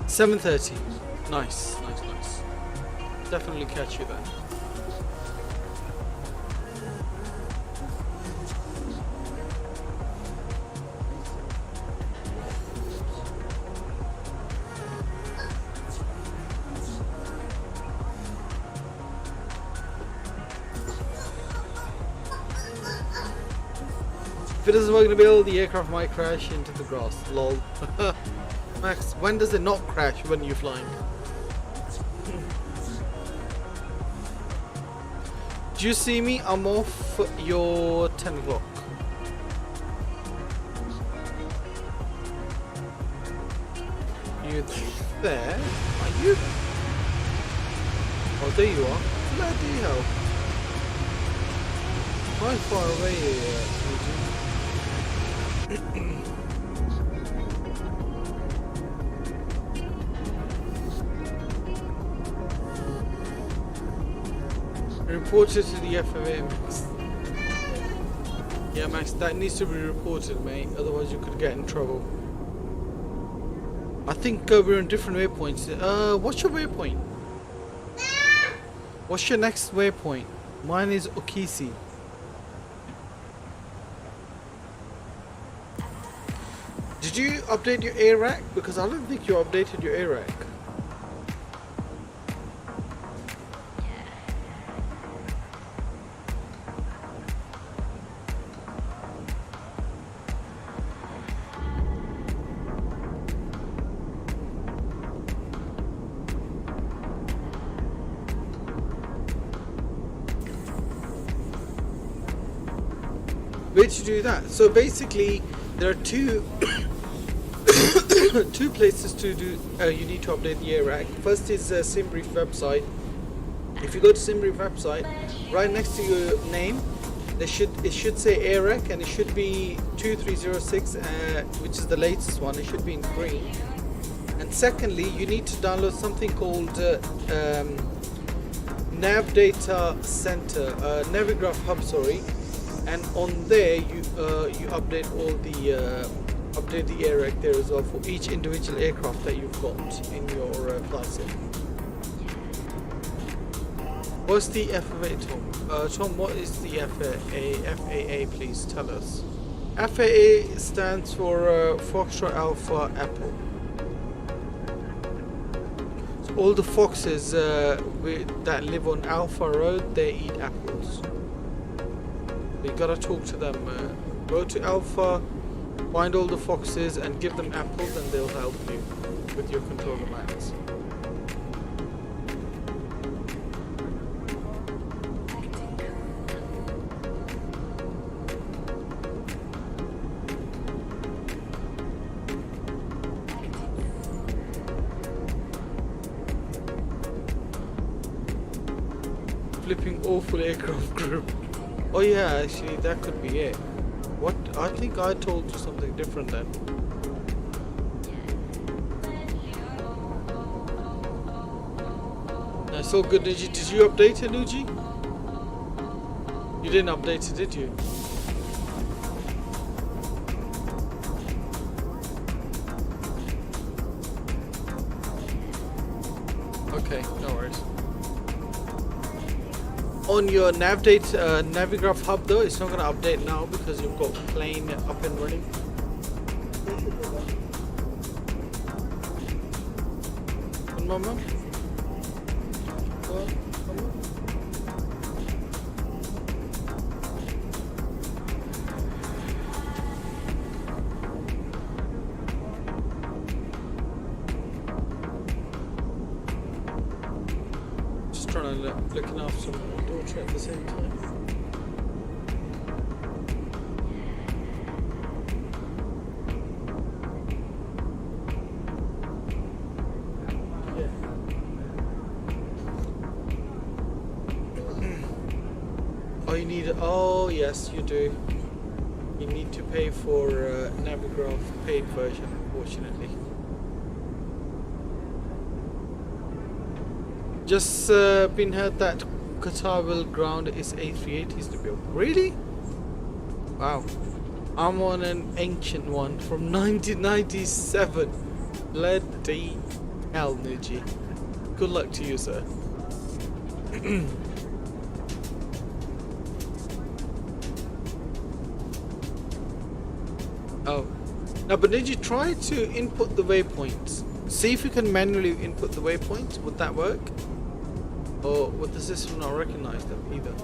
$7:30. Nice, nice, nice. Definitely catch you then. If it doesn't work in the middle, the aircraft might crash into the grass. Lol. Max, when does it not crash when you're flying? Do you see me? I'm off your 10 o'clock. You there? Are you? Oh, there you are. Bloody hell. Quite far away, Report it to the FAA, Max. Yeah, Max, that needs to be reported, mate. Otherwise, you could get in trouble. I think we're on different waypoints. What's your waypoint? What's your next waypoint? Mine is Okisi. Did you update your air rack? Because I don't think you updated your air rack. Where to do that? So basically, there are two places to do. You need to update the air rack. First is SimBrief website. If you go to SimBrief website, right next to your name, it should say air rack, and it should be 2306, which is the latest one. It should be in green. And secondly, you need to download something called Nav Data Center, Navigraph Hub, sorry. And on there, you update all the update the air rack there as well for each individual aircraft that you've got in your flight sim. What's the FAA, Tom? Tom, what is the FAA? FAA, please tell us. FAA stands for Foxtrot Alpha Apple. So all the foxes that live on Alpha Road, they eat apples. You gotta talk to them. Go to Alpha, find all the foxes and give them apples, and they'll help you with your control commands. Flipping awful aircraft group. Oh yeah, actually that could be it. What? I think I told you something different then. That's all good, Nuji. Did you update it, Nuji? You didn't update it, did you? Okay, no worries. On your Navigraph Hub though, it's not going to update now because you've got plane up and running. One moment. Just trying to looking after my daughter at the same time. Oh, you need. Oh, yes, you do. You need to pay for Navigraph paid version, unfortunately. Just been heard that Qatar will ground its A380s to build. Really? Wow. I'm on an ancient one from 1997. Bloody hell, Nuji. Good luck to you, sir. Oh. Now, but did you try to input the waypoints? See if you can manually input the waypoints. Would that work? Or would the system not recognize them either?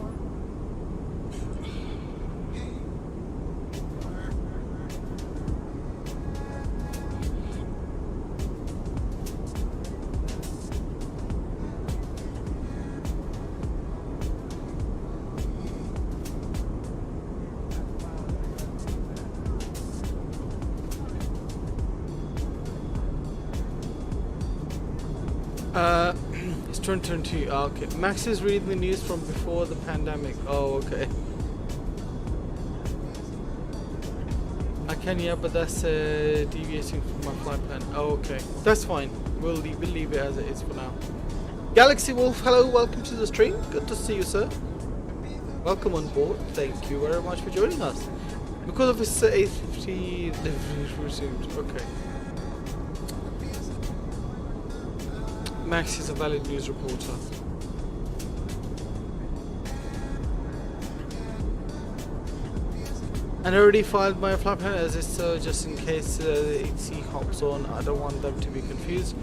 2020. Oh, okay. Max is reading the news from before the pandemic. Oh, okay. I can, yeah, but that's deviating from my flight plan. Oh, okay. That's fine. We'll leave it as it is for now. Galaxy Wolf, hello, welcome to the stream. Good to see you, sir. Welcome on board. Thank you very much for joining us. Because of his A320 resumed. Okay. Max is a valid news reporter. And I already filed my flight plan as it's just in case ATC hops on. I don't want them to be confused.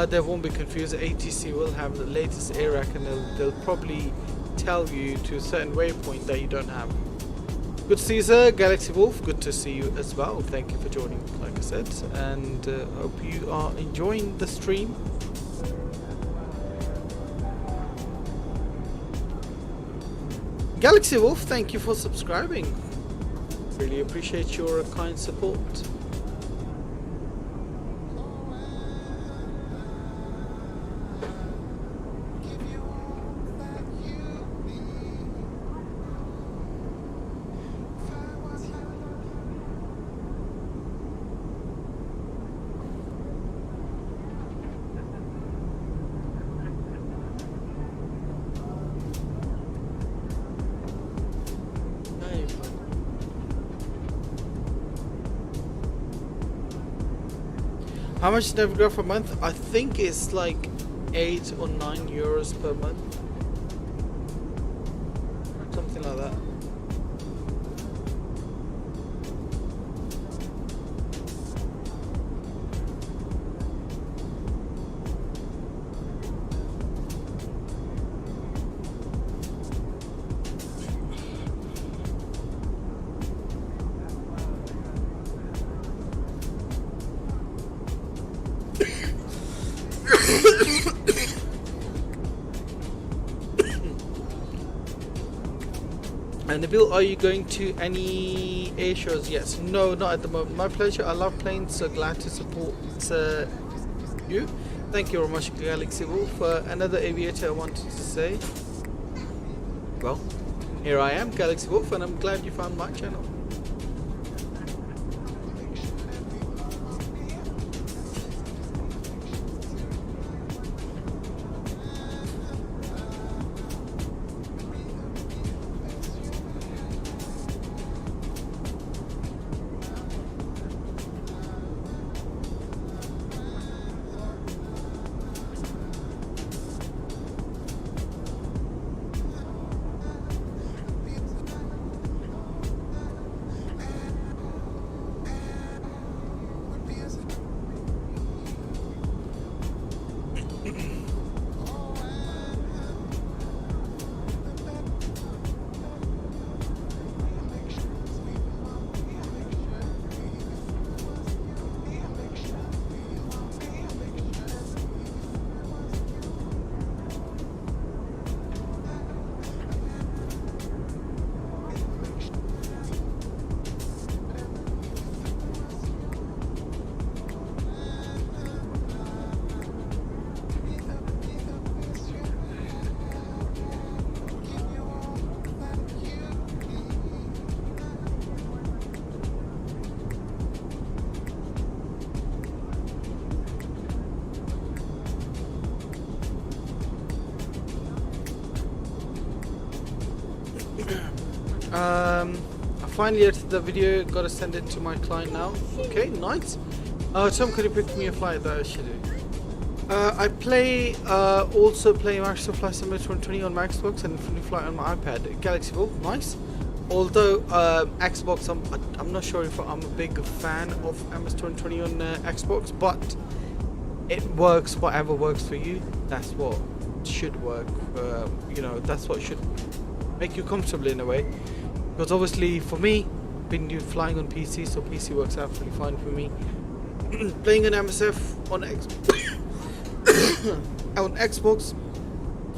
They won't be confused. ATC will have the latest AIRAC and they'll probably tell you to a certain waypoint that you don't have. Good to see you, sir. Galaxy Wolf, good to see you as well. Thank you for joining, like I said, and hope you are enjoying the stream. Galaxy Wolf, thank you for subscribing. Really appreciate your kind support. How much did I grab per month? I think it's like 8 or 9 euros per month. Something like that. And Nabil, are you going to any air shows? Yes. No, not at the moment. My pleasure. I love planes, so glad to support you. Thank you very much, Galaxy Wolf. Another aviator I wanted to say. Well, here I am, Galaxy Wolf, and I'm glad you found my channel. I finally edited the video, gotta send it to my client now. Okay, nice. Tom, could you pick me a flight that I should do? I also play Microsoft Flight Simulator 2020 on my Xbox and Infinity Flight on my iPad. Galaxy Wolf, nice. Although Xbox, I'm not sure if I'm a big fan of MS2020 on Xbox, but it works. Whatever works for you, that's what should work. You know, that's what should make you comfortable in a way. Because obviously, for me, been flying on PC, so PC works out pretty fine for me. Playing an MSF on on Xbox,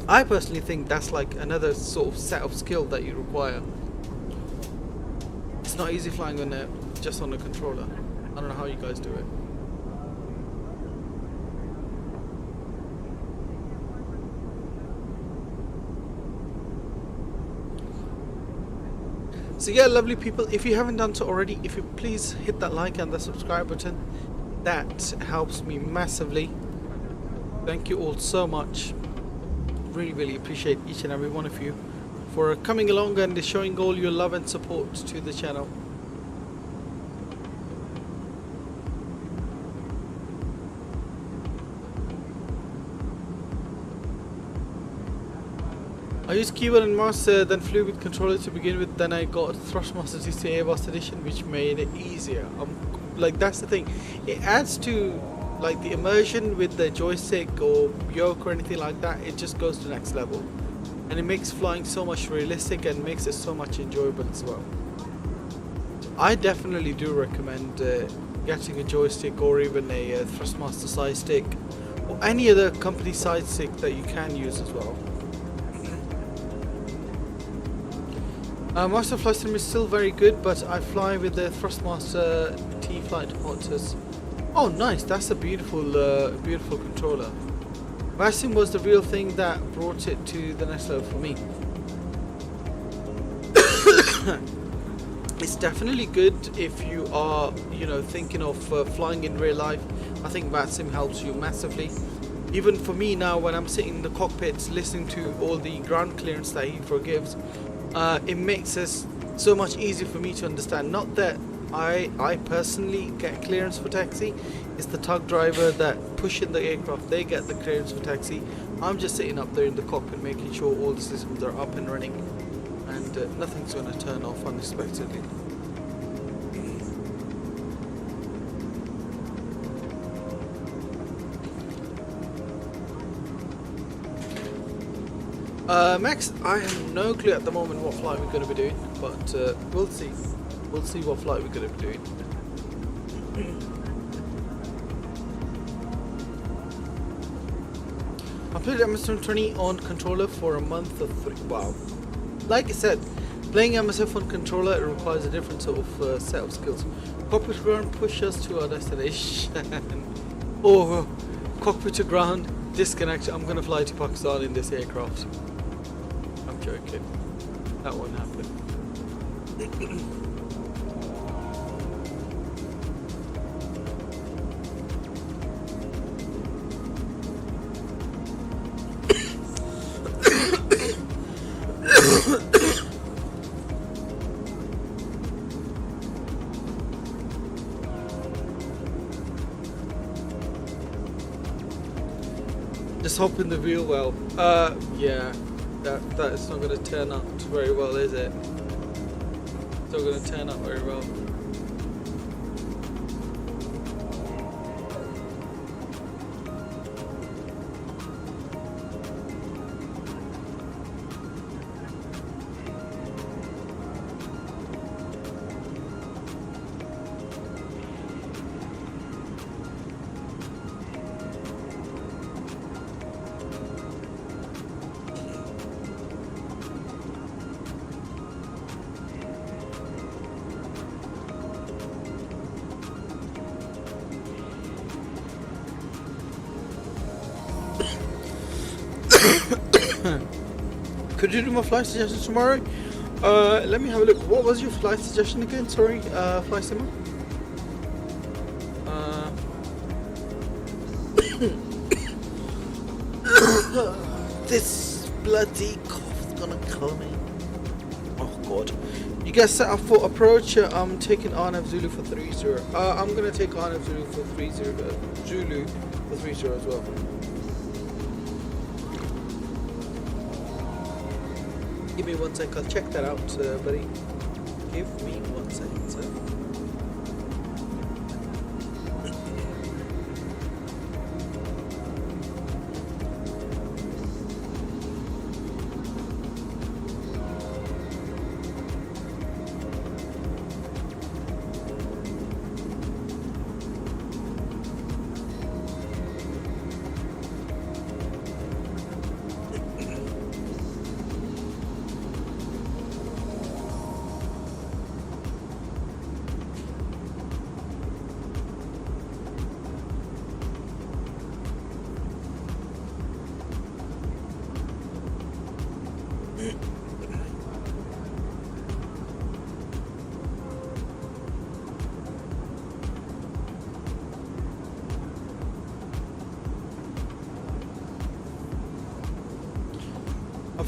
I personally think that's like another sort of set of skill that you require. It's not easy flying on just on a controller. I don't know how you guys do it. So yeah, lovely people, if you haven't done so already, if you please hit that like and the subscribe button, that helps me massively. Thank you all so much. Really appreciate each and every one of you for coming along and showing all your love and support to the channel. I used keyboard and mouse, then flew with controller to begin with. Then I got Thrustmaster TC Airbus edition, which made it easier. Like that's the thing, it adds to like the immersion with the joystick or yoke or anything like that. It just goes to the next level, and it makes flying so much realistic and makes it so much enjoyable as well. I definitely do recommend getting a joystick or even a Thrustmaster side stick or any other company side stick that you can use as well. Master flight sim is still very good, but I fly with the Thrustmaster T-Flight Hotters. Oh nice, that's a beautiful beautiful controller. VASIM was the real thing that brought it to the next level for me. It's definitely good if you are, you know, thinking of flying in real life. I think VASIM helps you massively. Even for me now, when I'm sitting in the cockpits listening to all the ground clearance that Heathrow gives, it makes it so much easier for me to understand. Not that I personally get clearance for taxi, it's the tug driver that push in the aircraft, they get the clearance for taxi. I'm just sitting up there in the cockpit making sure all the systems are up and running and nothing's going to turn off unexpectedly. Max, I have no clue at the moment what flight we're going to be doing, but we'll see. We'll see what flight we're going to be doing. I played MSFS2020 on controller for a month or 3. Wow. Like I said, playing MSF on controller, it requires a different sort of set of skills. Cockpit to ground, push us to our destination. Or cockpit to ground, disconnect. I'm going to fly to Pakistan in this aircraft. I'm joking. That won't happen. Just hop in the wheel well. Yeah, that is not going to turn out very well, is it? It's not going to turn out very well. Could you do my flight suggestion tomorrow? Let me have a look. What was your flight suggestion again? Sorry, Fly Simmer. This bloody cough's gonna kill me. Oh god. You guys set up for approach. I'm taking RNF Zulu for 30. I'm gonna take RNF Zulu for 30. Zulu for 30 as well. Give me 1 sec, I'll check that out, buddy. Give me 1 second, sir.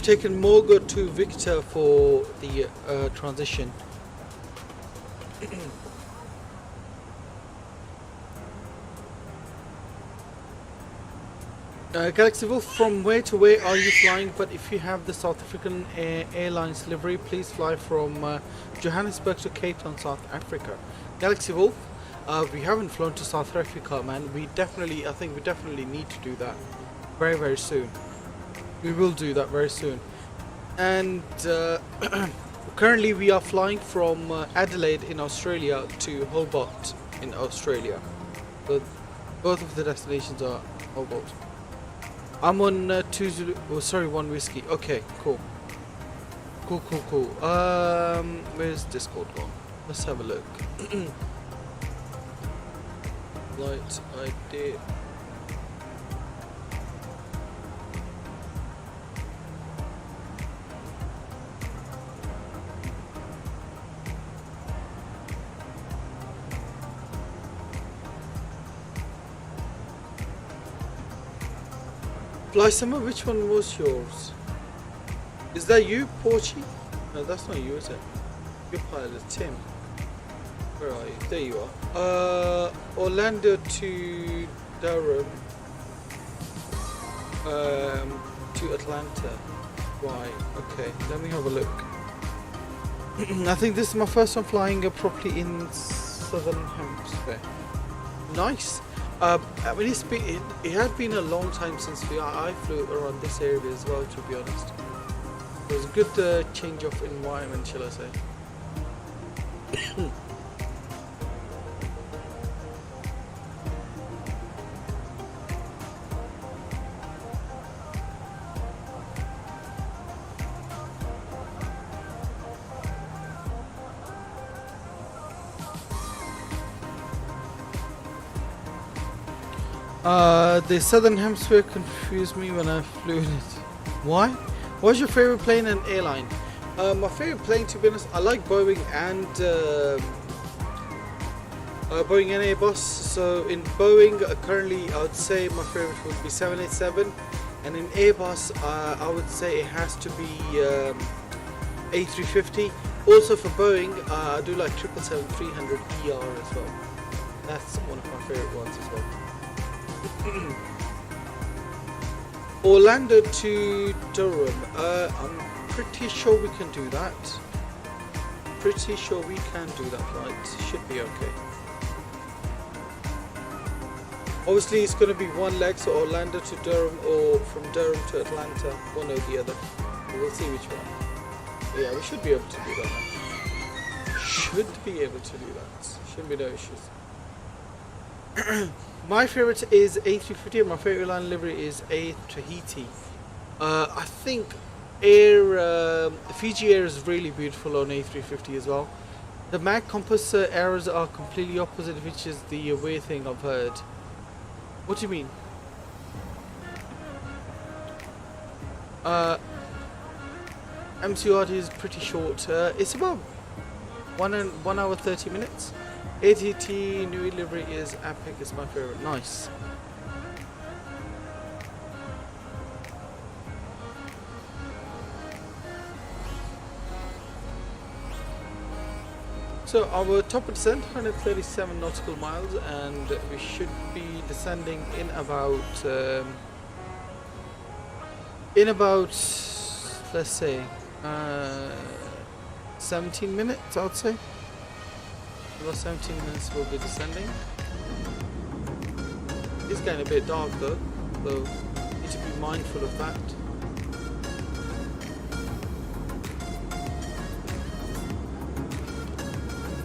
taken Morgo to Victor for the transition. Galaxy Wolf, from where to where are you flying? But if you have the South African Airlines livery, please fly from Johannesburg to Cape Town, South Africa. Galaxy Wolf, we haven't flown to South Africa, man. I think we definitely need to do that very, very soon. We will do that very soon. And currently we are flying from Adelaide in Australia to Hobart in Australia. But both of the destinations are Hobart. I'm on 1 whiskey. Okay, cool. Cool. Where's Discord gone? Let's have a look. Flight ID. Fly Summer, which one was yours? Is that you, Porchy? No, that's not you, is it? Your pilot, Tim. Where are you? There you are. Orlando to Durham. To Atlanta. Why? Okay, let me have a look. I think this is my first time flying properly in Southern Hemisphere. Nice. I mean, it had been a long time since I flew around this area as well, to be honest. It was a good change of environment, shall I say. The Southern Hemisphere confused me when I flew in it. Why? What's your favorite plane and airline? My favorite plane, to be honest, I like Boeing and Airbus. So in Boeing, currently I would say my favorite would be 787, and in Airbus, I would say it has to be A320. Also for Boeing, I do like 777-300 ER as well. That's one of my favorite ones as well. Orlando to Durham. I'm pretty sure we can do that. Pretty sure we can do that flight. Should be okay. Obviously, it's going to be one leg, so Orlando to Durham or from Durham to Atlanta, one or the other. We'll see which one. Yeah, we should be able to do that. Should be able to do that. Shouldn't be no issues. My favorite is A350 and my favorite line livery is A Tahiti. I think Fiji Air is really beautiful on A350 as well. The mag compass errors are completely opposite, which is the weird thing I've heard. What do you mean? MCRT is pretty short. It's about 1 hour 30 minutes. ATT new livery is epic. It's my favorite. Nice. So our top of descent 137 nautical miles, and we should be descending in about let's say 17 minutes, I would say. About 17 minutes we'll be descending. It's getting a bit dark though, so need to be mindful of that.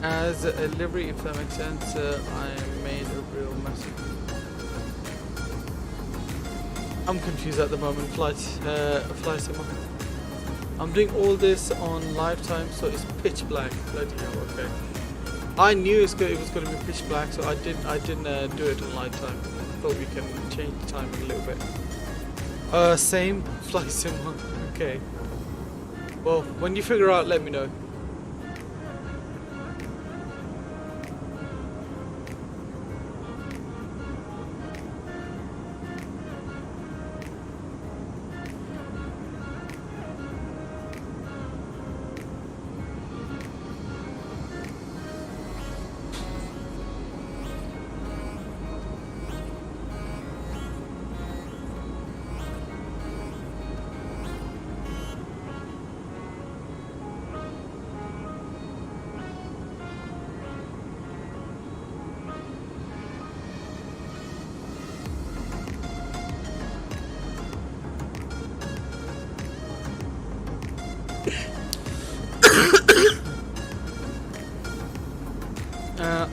As a livery, if that makes sense, I made a real mess. I'm confused at the moment. Flight Simmer. I'm doing all this on live time, so it's pitch black. Bloody hell, okay. I knew it was going to be pitch black, so I didn't do it on live time. I thought we can change the timing a little bit. Same Flight Simmer. Okay. Well, when you figure out, let me know.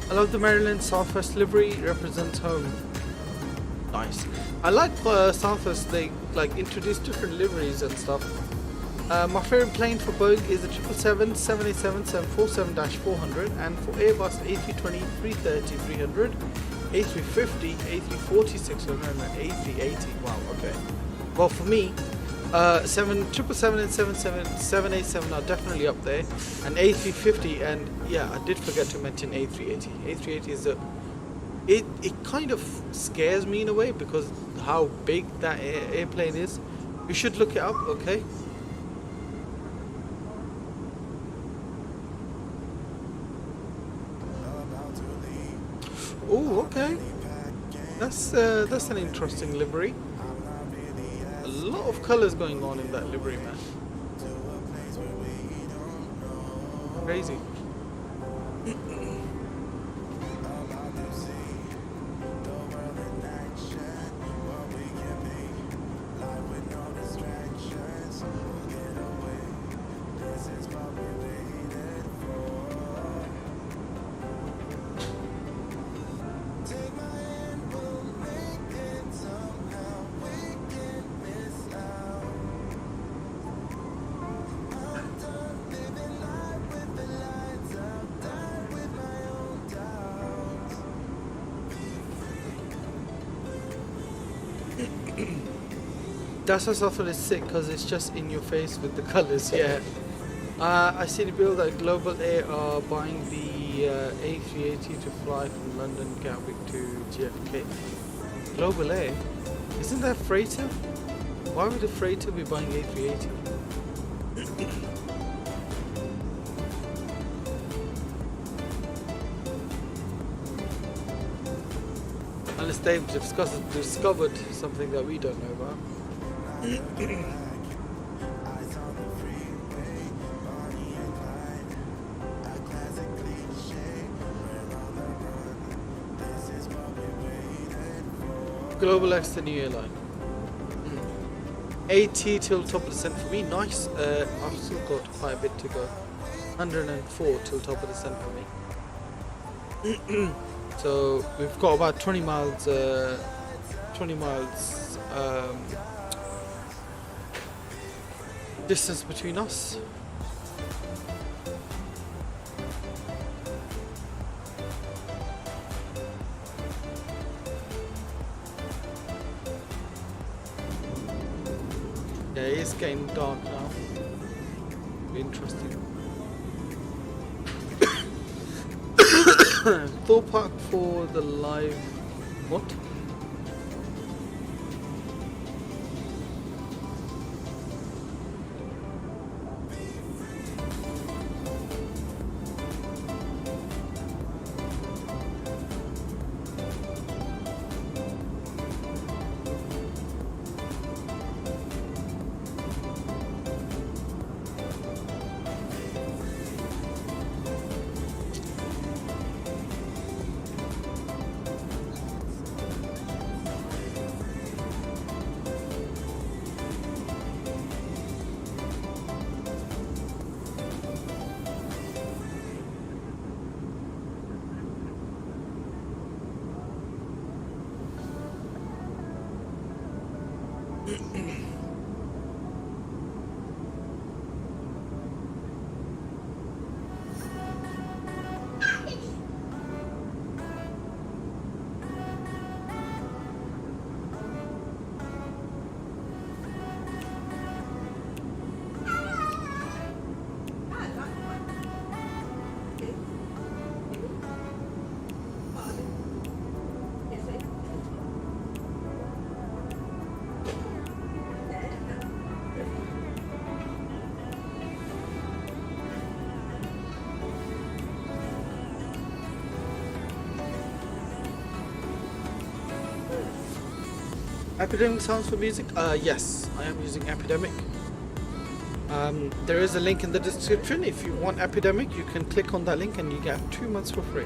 I love the Maryland Southwest livery, represents home. Nice. I like Southwest, they like introduce different liveries and stuff. My favorite plane for Boeing is the 777, 787, 747-400, and for Airbus A320, 330, 300, A350, A340, 600, and A380. Wow, okay. Well, for me, 777 and 787 are definitely up there, and A350, and yeah, I did forget to mention A380. A380 is it kind of scares me in a way because how big that airplane is. You should look it up, okay? Oh, okay. That's an interesting livery. A lot of colors going on in that livery, man. Crazy. That's why I thought it's sick because it's just in your face with the colors. Yeah. I see the bill that Global Air are buying the A380 to fly from London Gatwick to JFK. Global Air? Isn't that freighter? Why would a freighter be buying A380? Unless they've discovered something that we don't know about. Global X, the new airline. 80 till top of descent for me. Nice. I've still got quite a bit to go. 104 till top of descent for me. So we've got about 20 miles. 20 miles. Distance between us. Yeah, it's getting dark now. Interesting. Thor Park for the live. What? Epidemic sounds for music? Yes, I am using Epidemic. There is a link in the description. If you want Epidemic, you can click on that link and you get 2 months for free.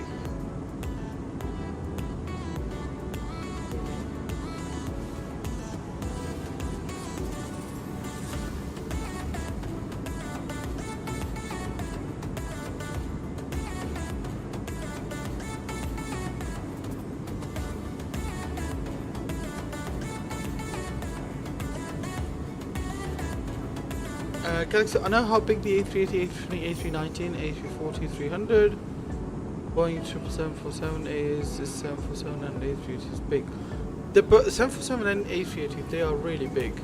Galaxy, I know how big the A380, A320, A319, A340, 300, Boeing 747 is 747 and A380 is big. The 747 and A380, they are really big.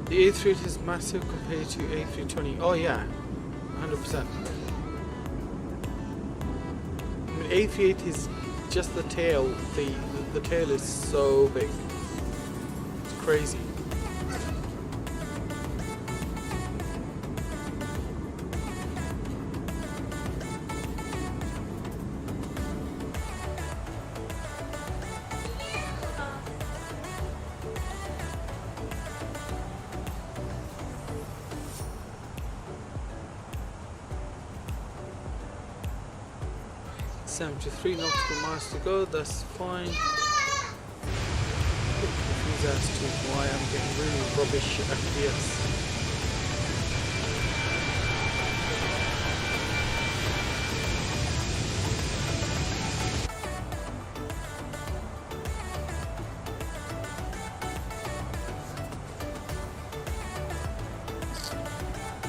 The A380 is massive compared to A320. Oh yeah, 100%. I mean, A380 is just the tail. The tail is so big. It's crazy. .73 nautical miles to go, that's fine. Confused as to why I'm getting really rubbish FPS.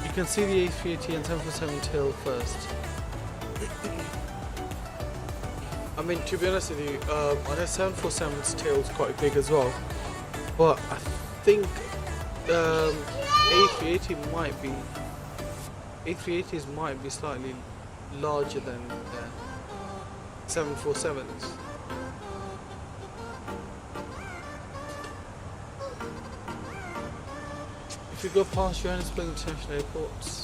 You can see the A380 and 747 tail first. I mean, to be honest with you, I know 747's tail is quite big as well, but I think A380 might be slightly larger than 747s. If you go past Johannesburg International Airports.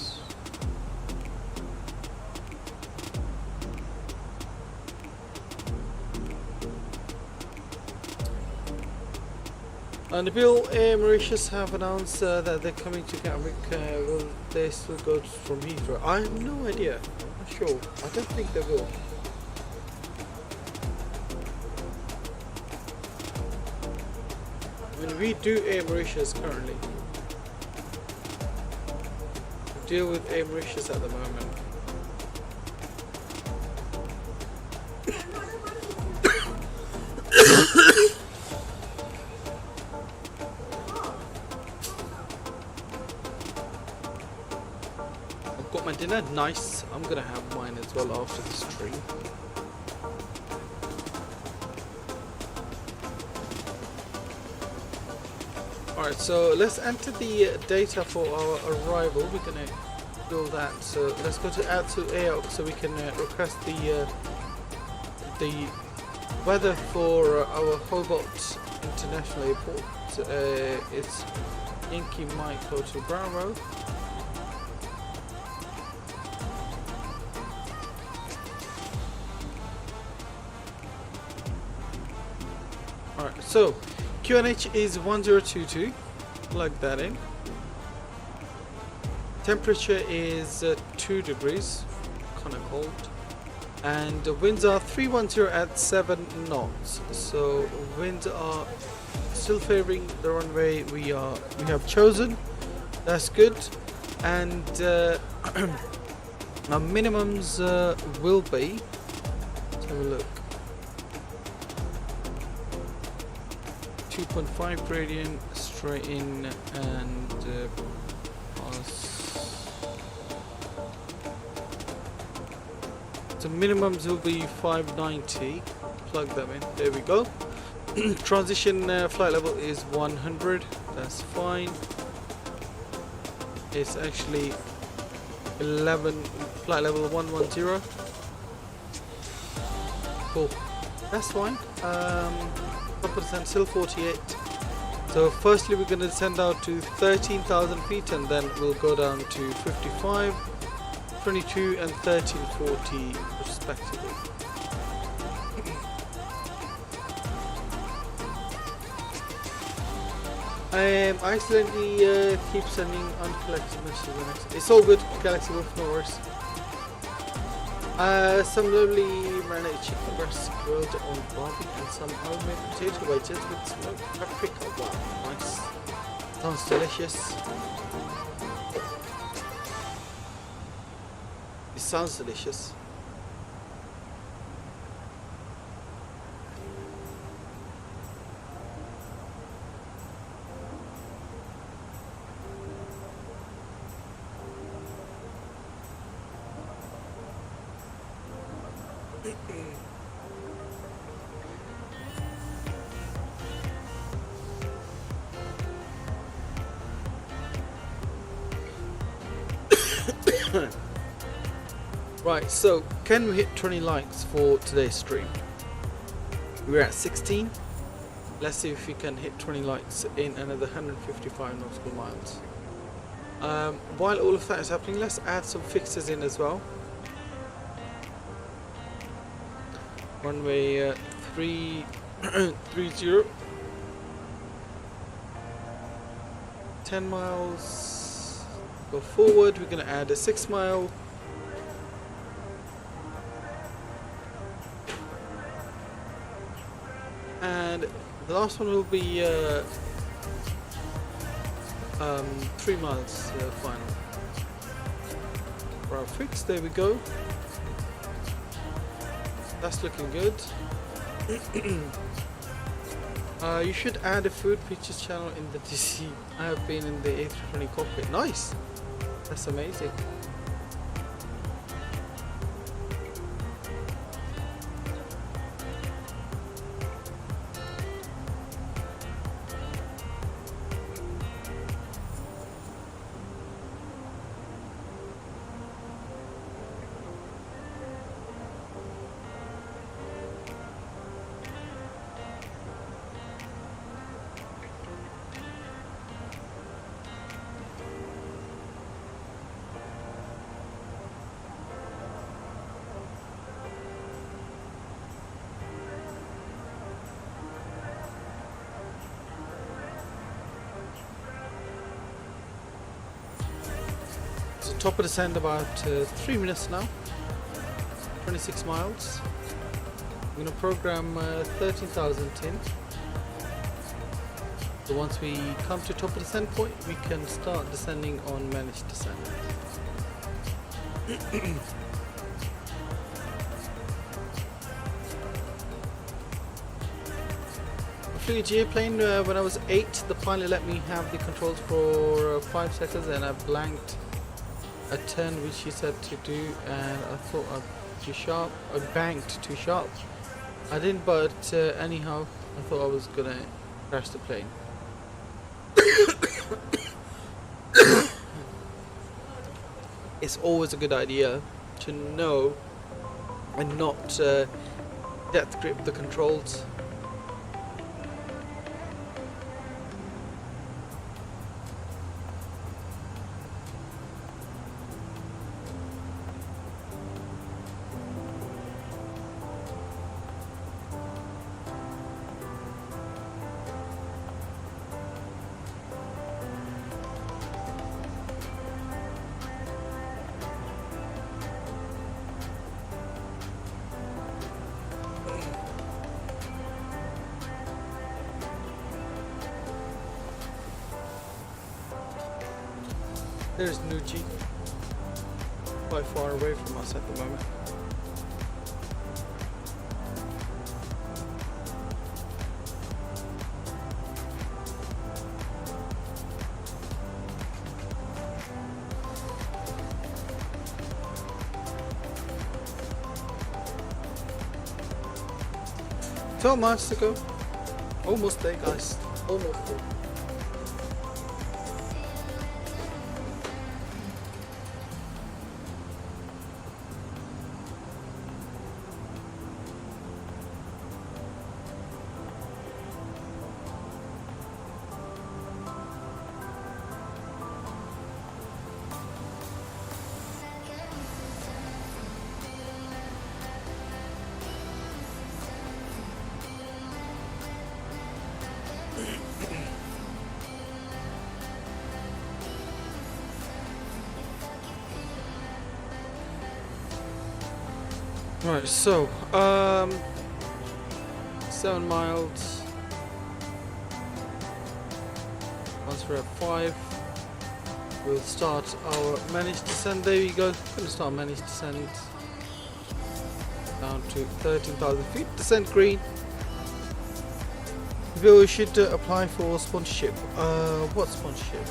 And the Bill Air Mauritius have announced that they're coming to Gatwick. Will they still go from Heathrow? I have no idea. I'm not sure. I don't think they will. I mean, we do Air Mauritius currently. We deal with Air Mauritius at the moment. Got my dinner, nice. I'm gonna have mine as well after the stream. Alright, so let's enter the data for our arrival. We're gonna do that. So let's go to add to AOC so we can request the weather for our Hobart International Airport. It's Yankee Mike Hotel Bravo. Alright, so QNH is 1022, plug that in. Temperature is 2 degrees, kind of cold. And the winds are 310 at 7 knots. So winds are still favoring the runway we have chosen. That's good. And our minimums will be, let's have a look. 2.5 gradient straight in and pass. So minimums will be 590. Plug them in. There we go. Transition flight level is 100. That's fine. It's actually 11 flight level 110. Cool. That's fine. 1% still 48. So firstly we're going to descend out to 13,000 feet and then we'll go down to 55, 22 and 1340 respectively. I accidentally keep sending uncollected messages. It's all good, Galaxy Wolf, no worries. Some lovely marinated chicken breast grilled on barbie and some homemade potato wedges with smoked paprika. Wow, nice. Sounds delicious. It sounds delicious. Right, so can we hit 20 likes for today's stream? We're at 16. Let's see if we can hit 20 likes in another 155 nautical miles. While all of that is happening, let's add some fixes in as well. Runway 330. 10 miles. Go forward. We're going to add a 6 mile. And the last one will be 3 miles final. For our fix, there we go. That's looking good. You should add a food pictures channel in the DC. I have been in the A320 cockpit. Nice! That's amazing. Top of descent about 3 minutes now. 26 miles. I'm going to program 13,000 in. So once we come to top of descent point, we can start descending on managed descent. Flew a GA plane when I was 8. The pilot let me have the controls for 5 seconds and I blanked a turn which he said to do, and I thought I'd too sharp. I banked too sharp. I didn't, but anyhow, I thought I was gonna crash the plane. It's always a good idea to know and not death grip the controls. There's Nucci, quite far away from us at the moment. So much to go. Almost there, guys. Almost there. Right, so 7 miles. Once we're at 5, we'll start our managed descent. There we go. Gonna start managed descent down to 13,000 feet. Descent green. We should apply for sponsorship. What sponsorship?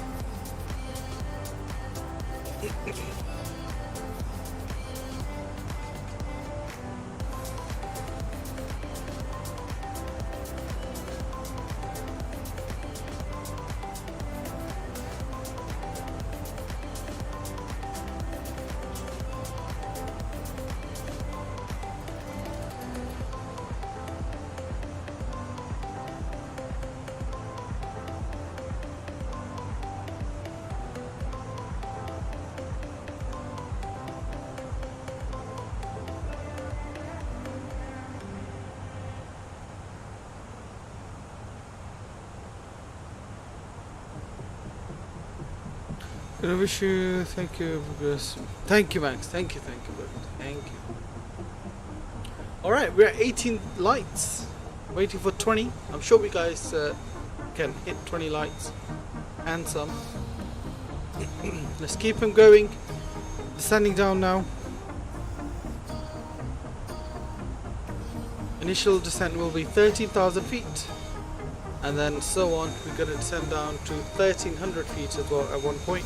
I wish you, thank you, thank you, Max, thank you, brother. Thank you. Alright, we're at 18 lights, waiting for 20. I'm sure we guys can hit 20 lights and some. Let's keep them going. Descending down now. Initial descent will be 13,000 feet. And then so on, we're going to descend down to 1,300 feet as well at one point.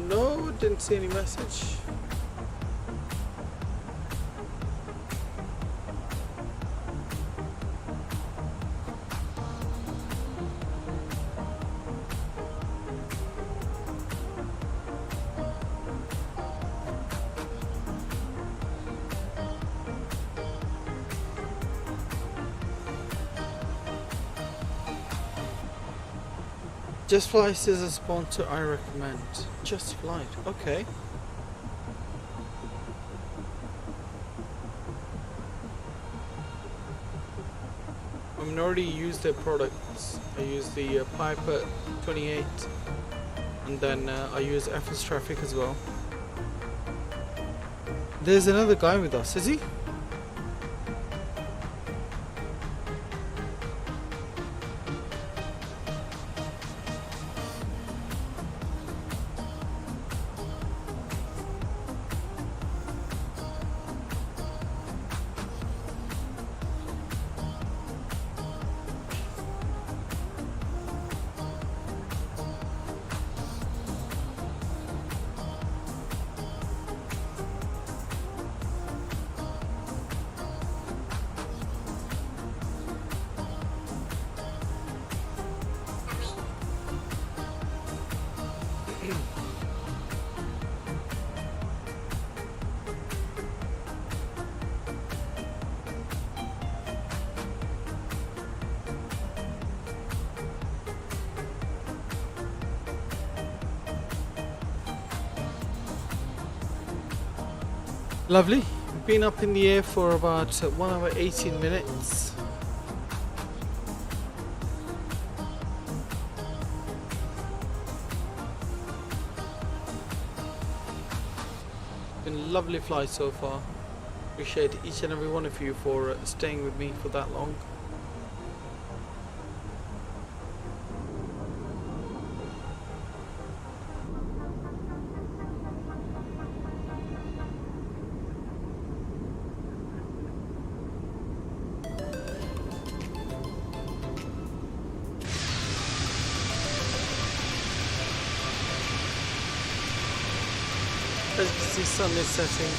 No, didn't see any message. Just Flight is a sponsor I recommend. Just Flight, okay. I mean, I already used their products. I use the Piper 28, and then I use FS Traffic as well. There's another guy with us, is he? Lovely. Been up in the air for about 1 hour 18 minutes. Been a lovely flight so far. Appreciate each and every one of you for staying with me for that long. As you can see, sun is setting.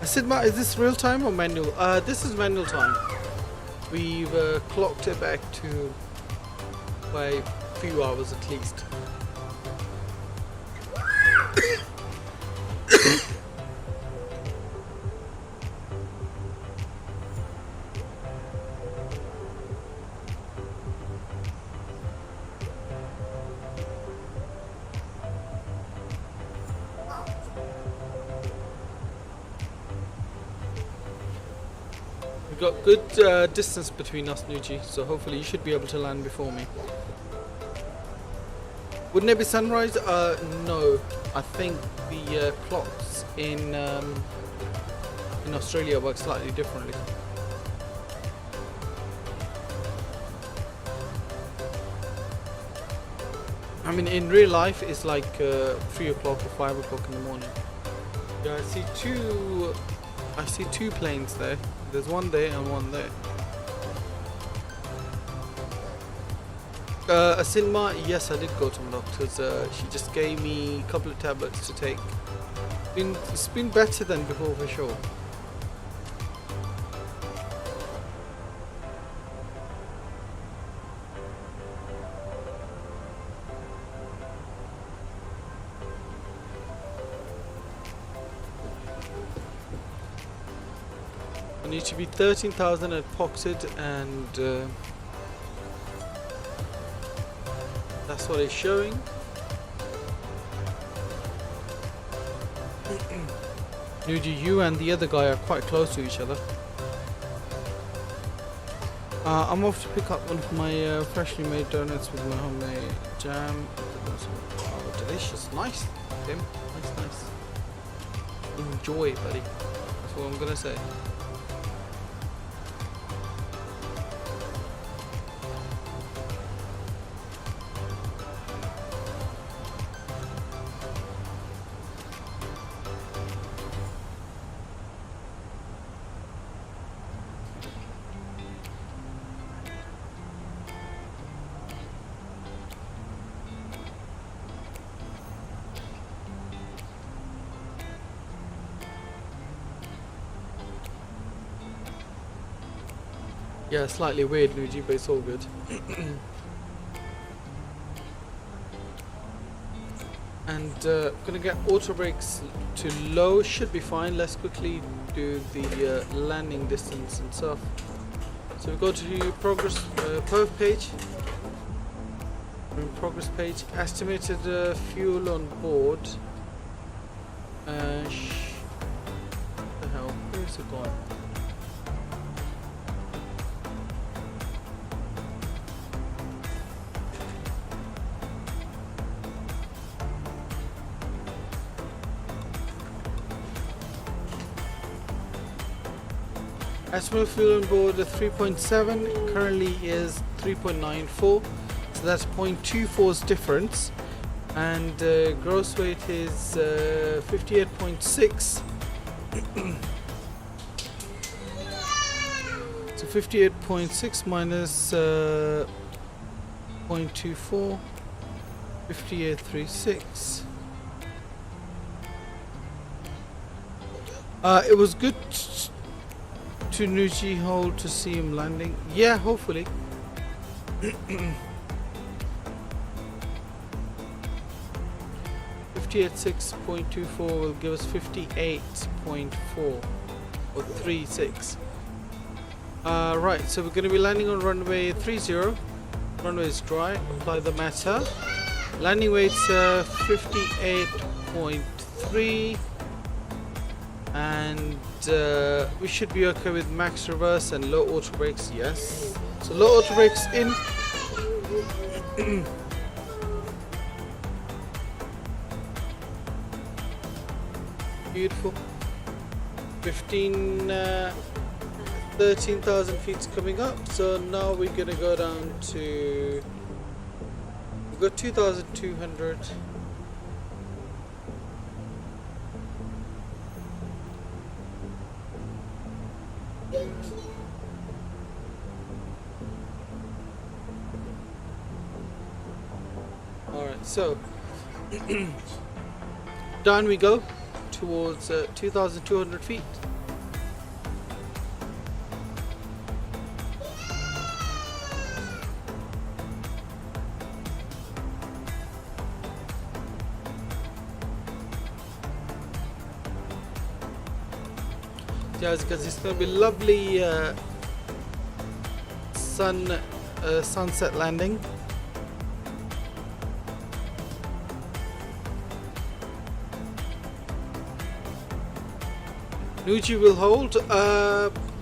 Sidma, is this real time or manual? This is manual time. We've clocked it back to by a few hours at least. We've got good distance between us, Nuji, so hopefully you should be able to land before me. Wouldn't it be sunrise? No. I think the clocks in Australia work slightly differently. I mean, in real life, it's like 3 o'clock or 5 o'clock in the morning. Yeah, I see two planes there. There's one there and one there. Asinma, yes, I did go to my doctor's. She just gave me a couple of tablets to take. It's been better than before for sure. I need to be 13,000 at Poxid, and that's what it's showing. Nuji, you and the other guy are quite close to each other. I'm off to pick up one of my freshly made donuts with my homemade jam. Oh, delicious. Nice. Tim. Nice. Enjoy, buddy. That's what I'm gonna say. Yeah, slightly weird, Luigi, but it's all good. And gonna get auto brakes to low, should be fine. Let's quickly do the landing distance and stuff. So we go to progress perf page. Progress page, estimated fuel on board. What the hell? Where is it going? Estimated fuel on board 3.7 currently is 3.94, so that's 0.24's difference, and gross weight is 58.6. So 58.6 minus 0.24, 58.36. It was good to Nuji hold to see him landing. Yeah, hopefully. 58.6.24 will give us 58.4 or 36. Right, so we're going to be landing on runway 30. Runway is dry. Apply the matter. Landing weight's 58.3, and we should be okay with max reverse and low auto brakes. Yes, so low auto brakes in. Beautiful. 13,000 feet coming up. So now we're gonna go down to, we've got 2,200. Alright, so down we go towards 2,200 feet. guys, because it's going to be lovely sunset landing. Nuji will hold.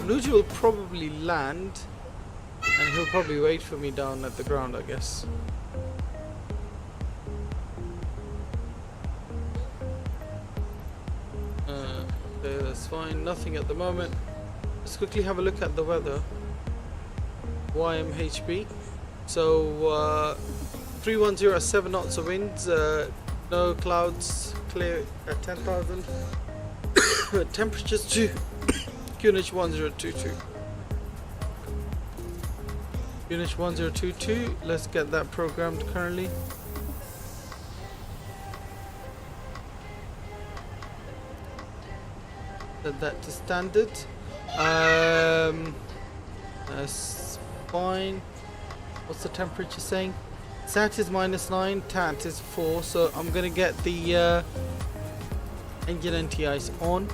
Nuji will probably land, and he'll probably wait for me down at the ground, I guess. Okay, that's fine. Nothing at the moment. Let's quickly have a look at the weather. YMHB. So 310 at 7 knots of winds. No clouds. Clear at 10,000. Temperatures to QNH 1022. QNH 1022. Let's get that programmed currently. Set that to standard. That's fine. What's the temperature saying? SAT is -9, TAT is 4, so I'm gonna get the engine NTIs on.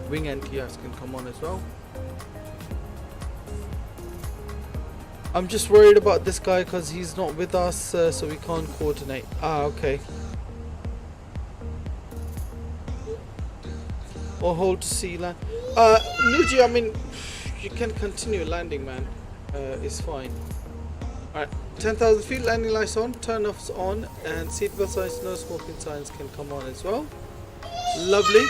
Wing NTIs can come on as well. I'm just worried about this guy because he's not with us, so we can't coordinate. Ah, okay. Or hold to sea land. Nuji, I mean, you can continue landing, man. It's fine. Alright, 10,000 feet, landing lights on, turn offs on, and seatbelt signs, no smoking signs can come on as well. Lovely.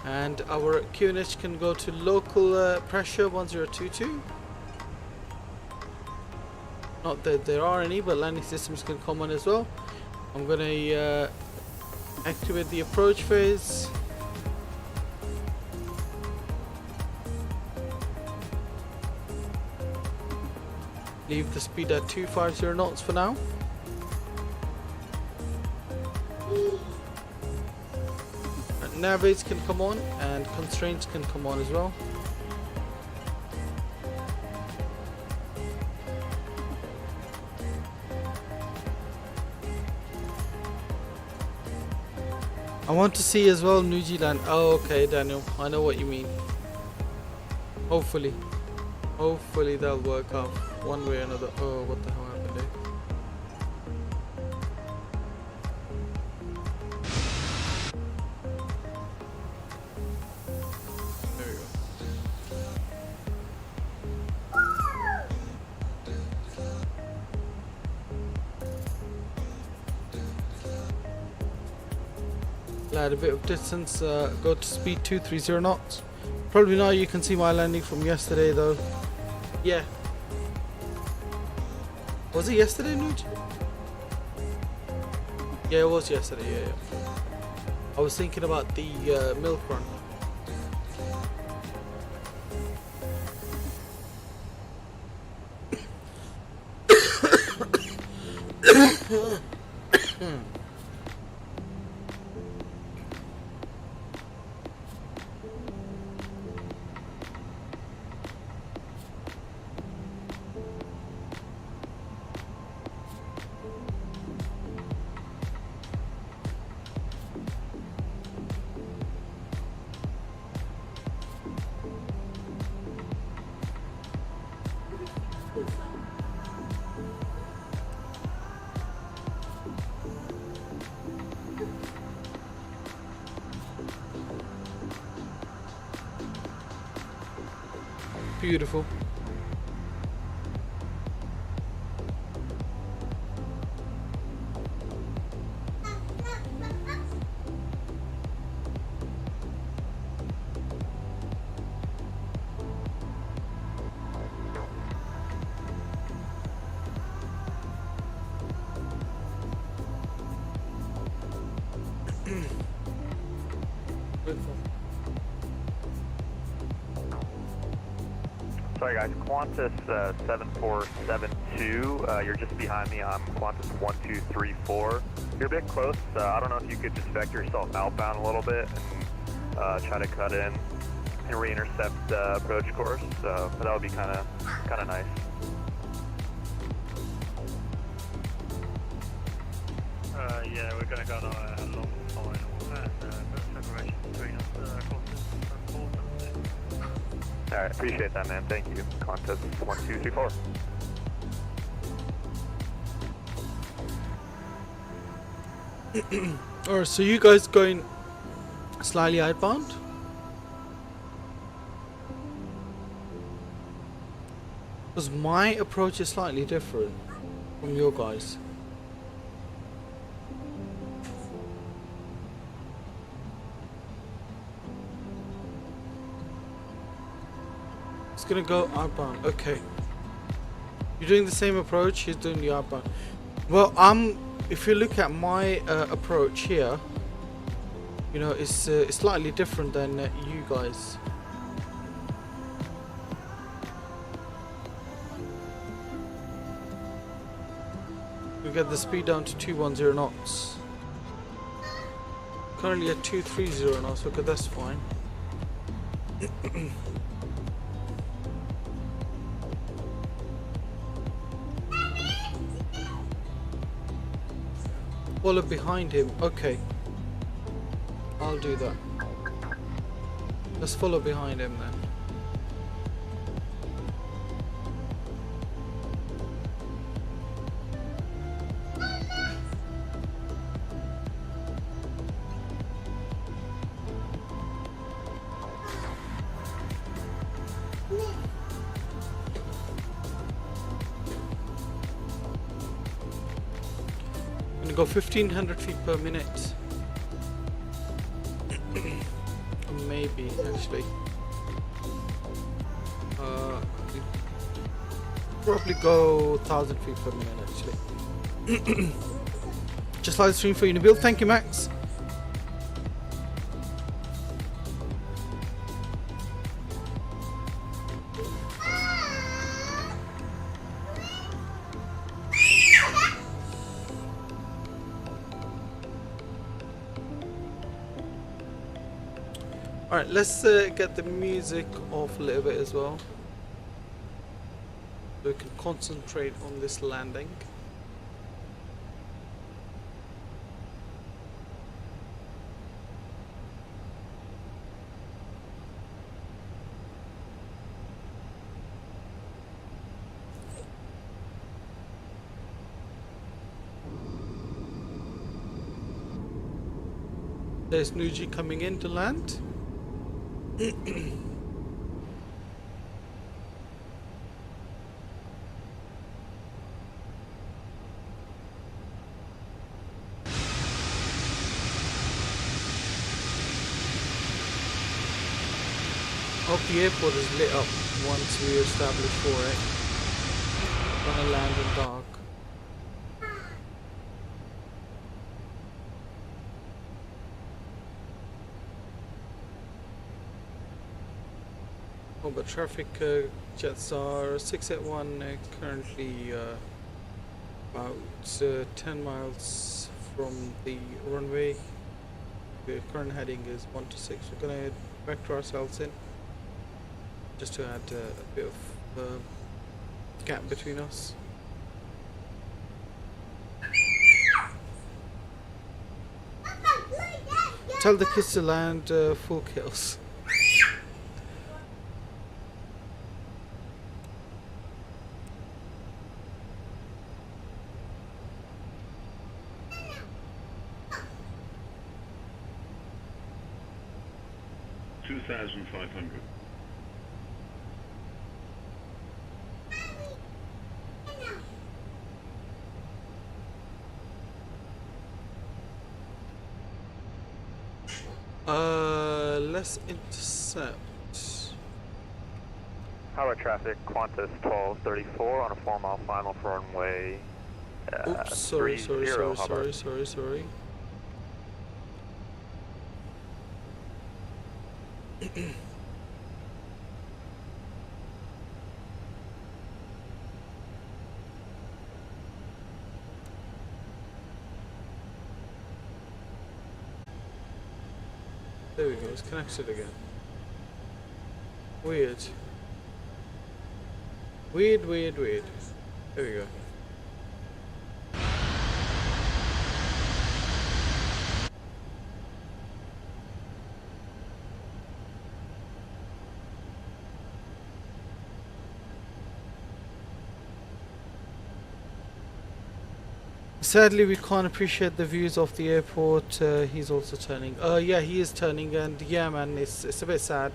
And our QNH can go to local pressure 1022. Not that there are any, but landing systems can come on as well. I'm gonna activate the approach phase. Leave the speed at 250 knots for now. Navigates can come on and constraints can come on as well. I want to see as well New Zealand. Oh, okay, Daniel. I know what you mean. Hopefully that'll work out one way or another. Oh, what the hell happened there? There we go. Add a bit of distance, go to speed 230 knots. Probably now you can see my landing from yesterday though. Yeah. Was it yesterday, Nuj? Yeah, it was yesterday, yeah. I was thinking about the milk run. Beautiful. Sorry guys, Qantas 7472, you're just behind me. I'm Qantas 1234. You're a bit close. I don't know if you could just vector yourself outbound a little bit and try to cut in and re-intercept the approach course. So that would be kind of nice. Yeah, we're going to go on a long final. Alright, appreciate that, man. Thank you. Contest 1234. Alright, so you guys going slightly outbound? Because my approach is slightly different from your guys. It's gonna go outbound. Okay. You're doing the same approach. He's doing the outbound. Well, if you look at my approach here, you know, it's slightly different than you guys. We get the speed down to 210 knots. Currently at 230 knots. Okay, that's fine. Follow behind him. Okay. I'll do that. Let's follow behind him then. Go 1500 feet per minute. Maybe actually. Probably go 1000 feet per minute actually. Just live stream for Unibuild. Thank you, Max. Alright, let's get the music off a little bit as well, so we can concentrate on this landing. There's Nuji coming in to land. Hope the airport is lit up once we establish for it. Gonna land in dark. Hobart traffic, Jetstar 681 currently about 10 miles from the runway. The current heading is 126. We're gonna vector ourselves in just to add a bit of gap between us. Tell the kids to land full kills. $2,500. Let's intercept. Hobart traffic, Qantas 1234 on a 4-mile final for runway. Oops, sorry. There we go, it's connected again. Weird. Weird. There we go. Sadly, we can't appreciate the views of the airport. He's also turning. Yeah, he is turning, and yeah, man, it's a bit sad,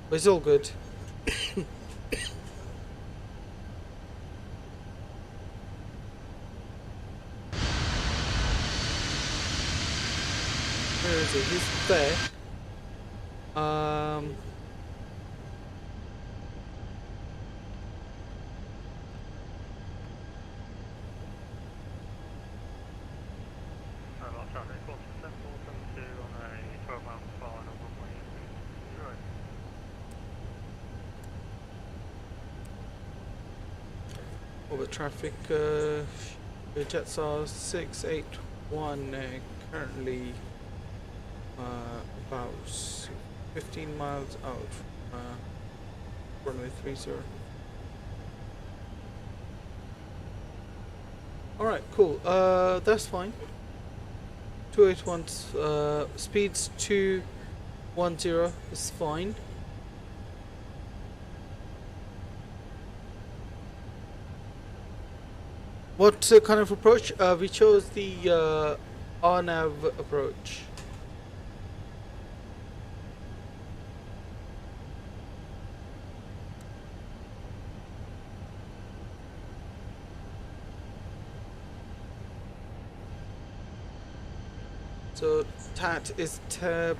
but it's all good. Where is he? He's there. Over traffic, Jetstar 681 currently about 15 miles out runway 30. Alright, cool. That's fine. 281 speeds 210 is fine. What kind of approach? We chose the RNAV approach. So TAT is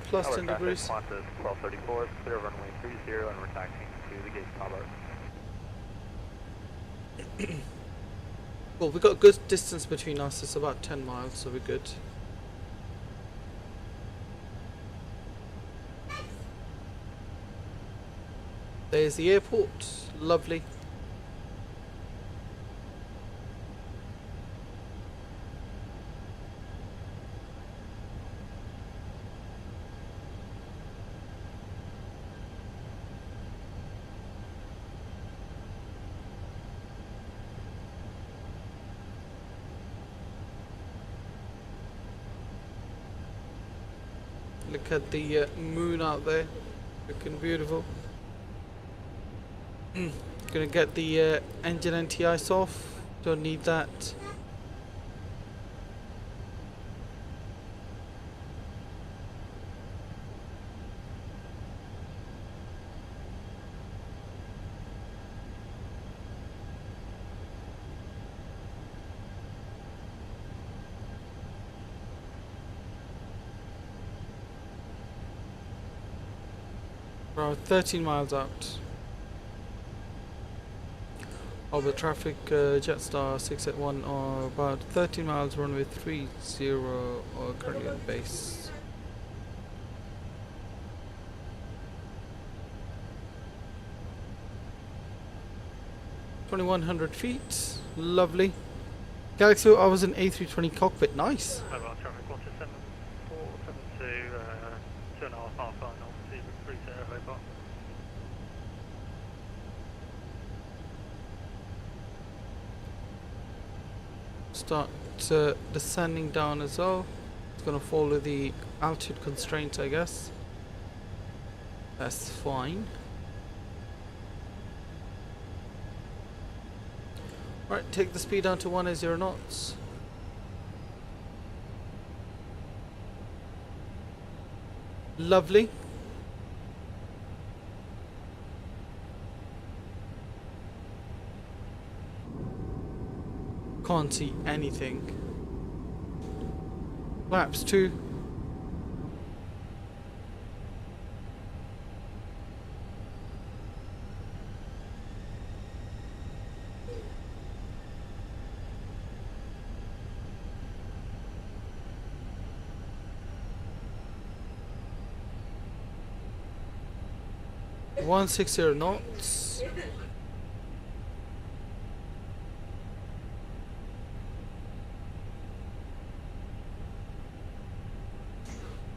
plus 10 degrees. Qantas 1234, clear runway 30 and we're taxiing to the gate Hobart. Well, we got good distance between us. It's about 10 miles, so we're good. There's the airport. Lovely. Look at the moon out there, looking beautiful. Gonna get the engine anti-ice off, don't need that. We're 13 miles out. Over traffic, Jetstar 681 or about 13 miles runway 30 or currently on base. (2100 feet), lovely. Galaxy, I was in A320 cockpit, nice. Hobart traffic 17472, 2.5 half final, see Hobart. Start descending down as well. It's gonna follow the altitude constraints, I guess. That's fine. Right, take the speed down to 180 knots. Lovely. Can't see anything. Laps 2. - 160 knots.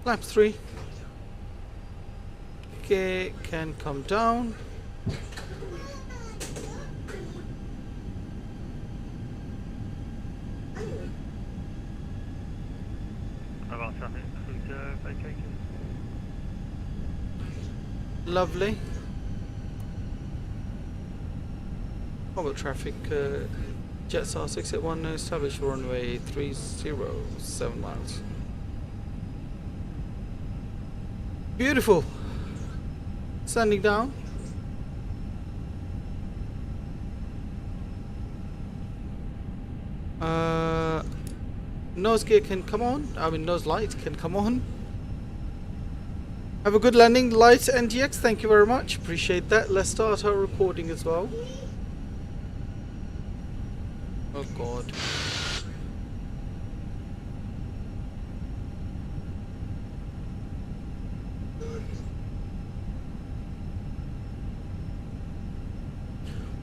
Lap 3. Okay, can come down. Hobart traffic, cruiser vacated. Lovely. Hobart traffic, Jetstar 681, established runway 307 miles. Beautiful. Standing down. Nose gear can come on. I mean, nose light can come on. Have a good landing, lights NGX. Thank you very much. Appreciate that. Let's start our recording as well. Oh God.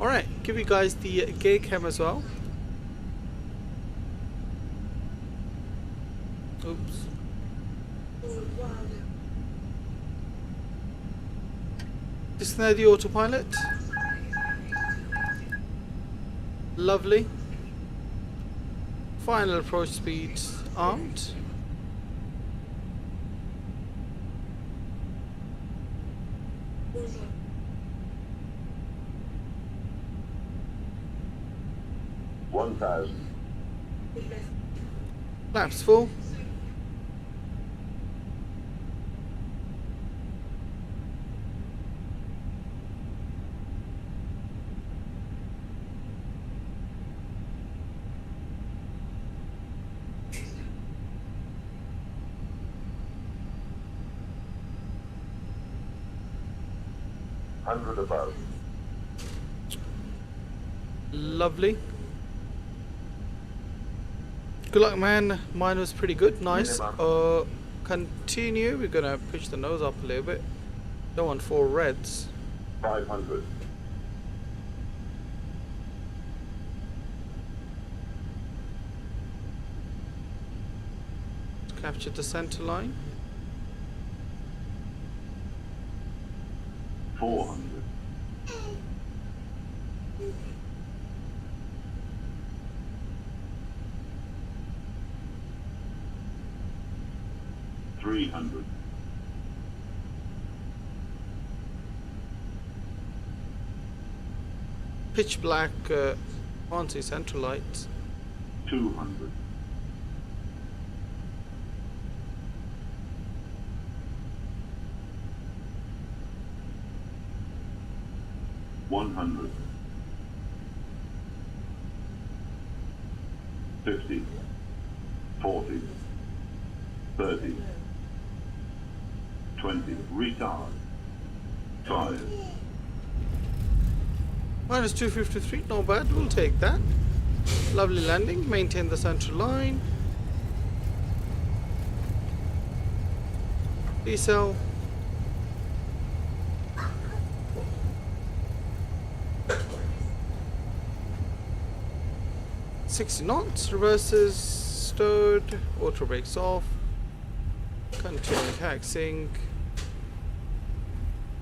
Alright, give you guys the gear cam as well. Oops. Just now the autopilot. Lovely. Final approach speed armed. Flaps full. Above. Lovely. Good luck, man. Mine was pretty good. Nice. Continue. We're gonna push the nose up a little bit. Don't want 4 reds. 500. Capture the center line. 400. 300. 'Pitch black fancy central lights. 200. 100. 50. 40. 30. 20. Retard. 5. Minus 253, not bad, we'll take that. Lovely landing, maintain the central line. Decel. $60 knots, reverses, stowed, auto brakes off. Continue taxiing.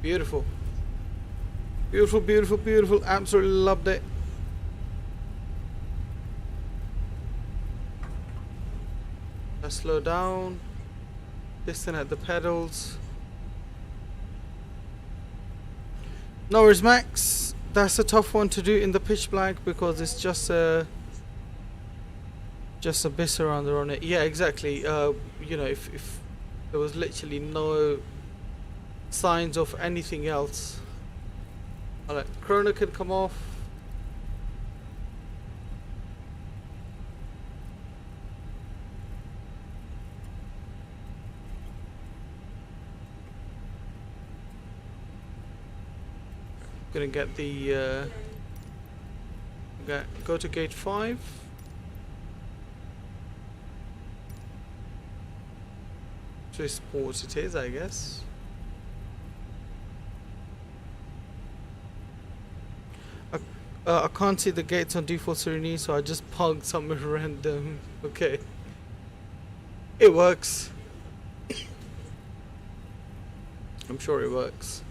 Beautiful. Beautiful, beautiful, beautiful. Absolutely loved it. Let's slow down. Listen at the pedals. No worries, Max. That's a tough one to do in the pitch black because it's just a bit around on it. Yeah, exactly. You know, if there was literally no signs of anything else. Alright, chrono can come off. Gonna get the go to gate 5. So sports it is, I guess. I can't see the gates on default Serenity, so I just parked somewhere random. Okay. It works. I'm sure it works.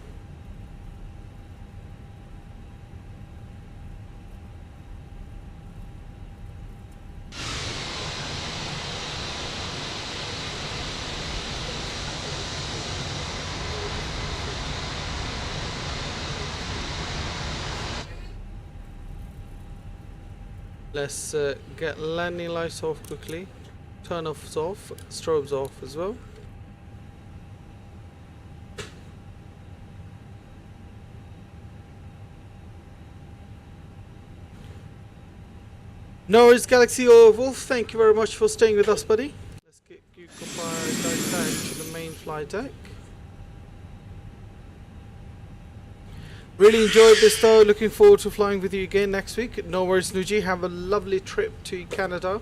Let's get landing lights off quickly. Turn offs off, strobes off as well. No worries, Galaxy or Wolf, thank you very much for staying with us, buddy. Let's get you guys back to the main flight deck. Really enjoyed this though, looking forward to flying with you again next week. No worries, Nuji, have a lovely trip to Canada.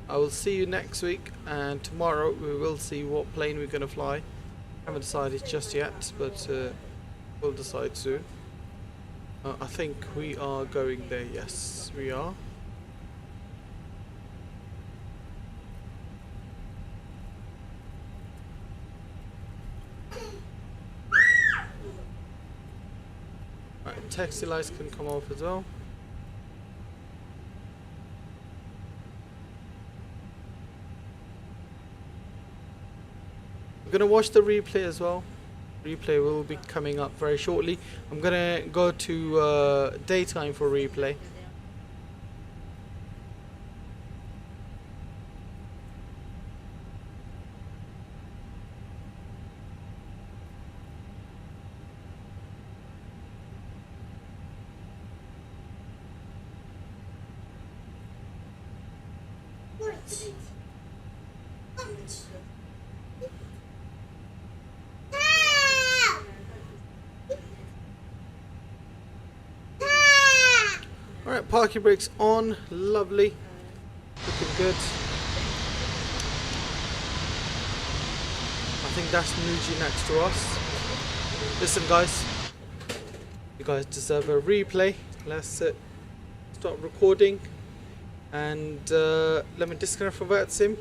I will see you next week, and tomorrow we will see what plane we're going to fly. Haven't decided just yet, but we'll decide soon. I think we are going there, yes we are. Right, taxi lights can come off as well. I'm gonna watch the replay as well. Replay will be coming up very shortly. I'm gonna go to daytime for replay. Alright, parking brakes on, lovely, looking good. I think that's Nuji next to us. Listen guys, you guys deserve a replay. Let's start recording, and let me disconnect from VetSim.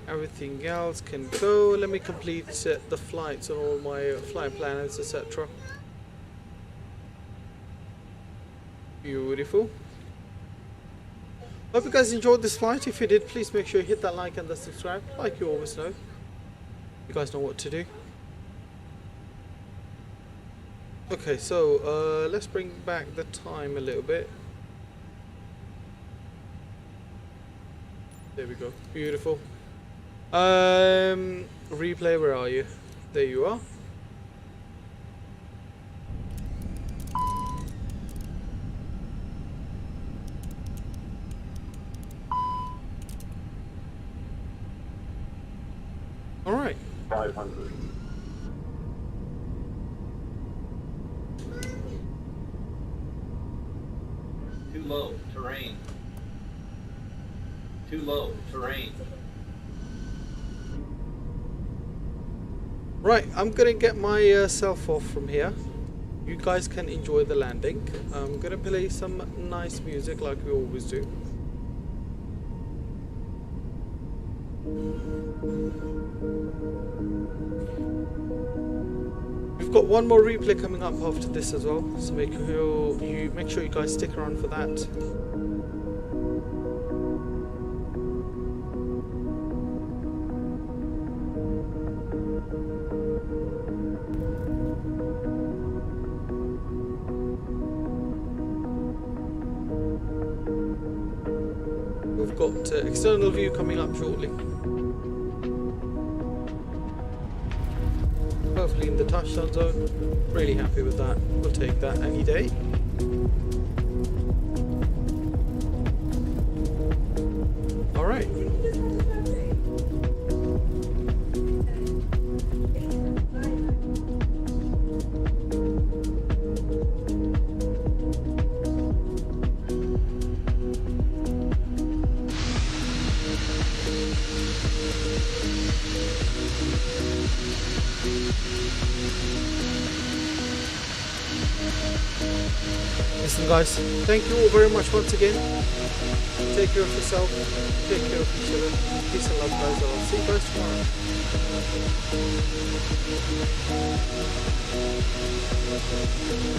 Everything else can go. Let me complete the flights on all my flight planners, etc. Beautiful. Hope you guys enjoyed this flight. If you did, please make sure you hit that like and the subscribe, like you always know. You guys know what to do. Okay, so let's bring back the time a little bit. There we go. Beautiful. Replay, where are you? There you are. All right. 500. Too low, terrain. Too low, terrain. Right, I'm gonna get myself off from here. You guys can enjoy the landing. I'm gonna play some nice music like we always do. We've got one more replay coming up after this as well, so make sure you guys stick around for that. We've got external view coming up shortly. Hopefully in the touchdown zone. Really happy with that. We'll take that any day. Alright. Listen guys, thank you all very much once again. Take care of yourself, take care of each other. Peace and love guys, I'll see you guys tomorrow.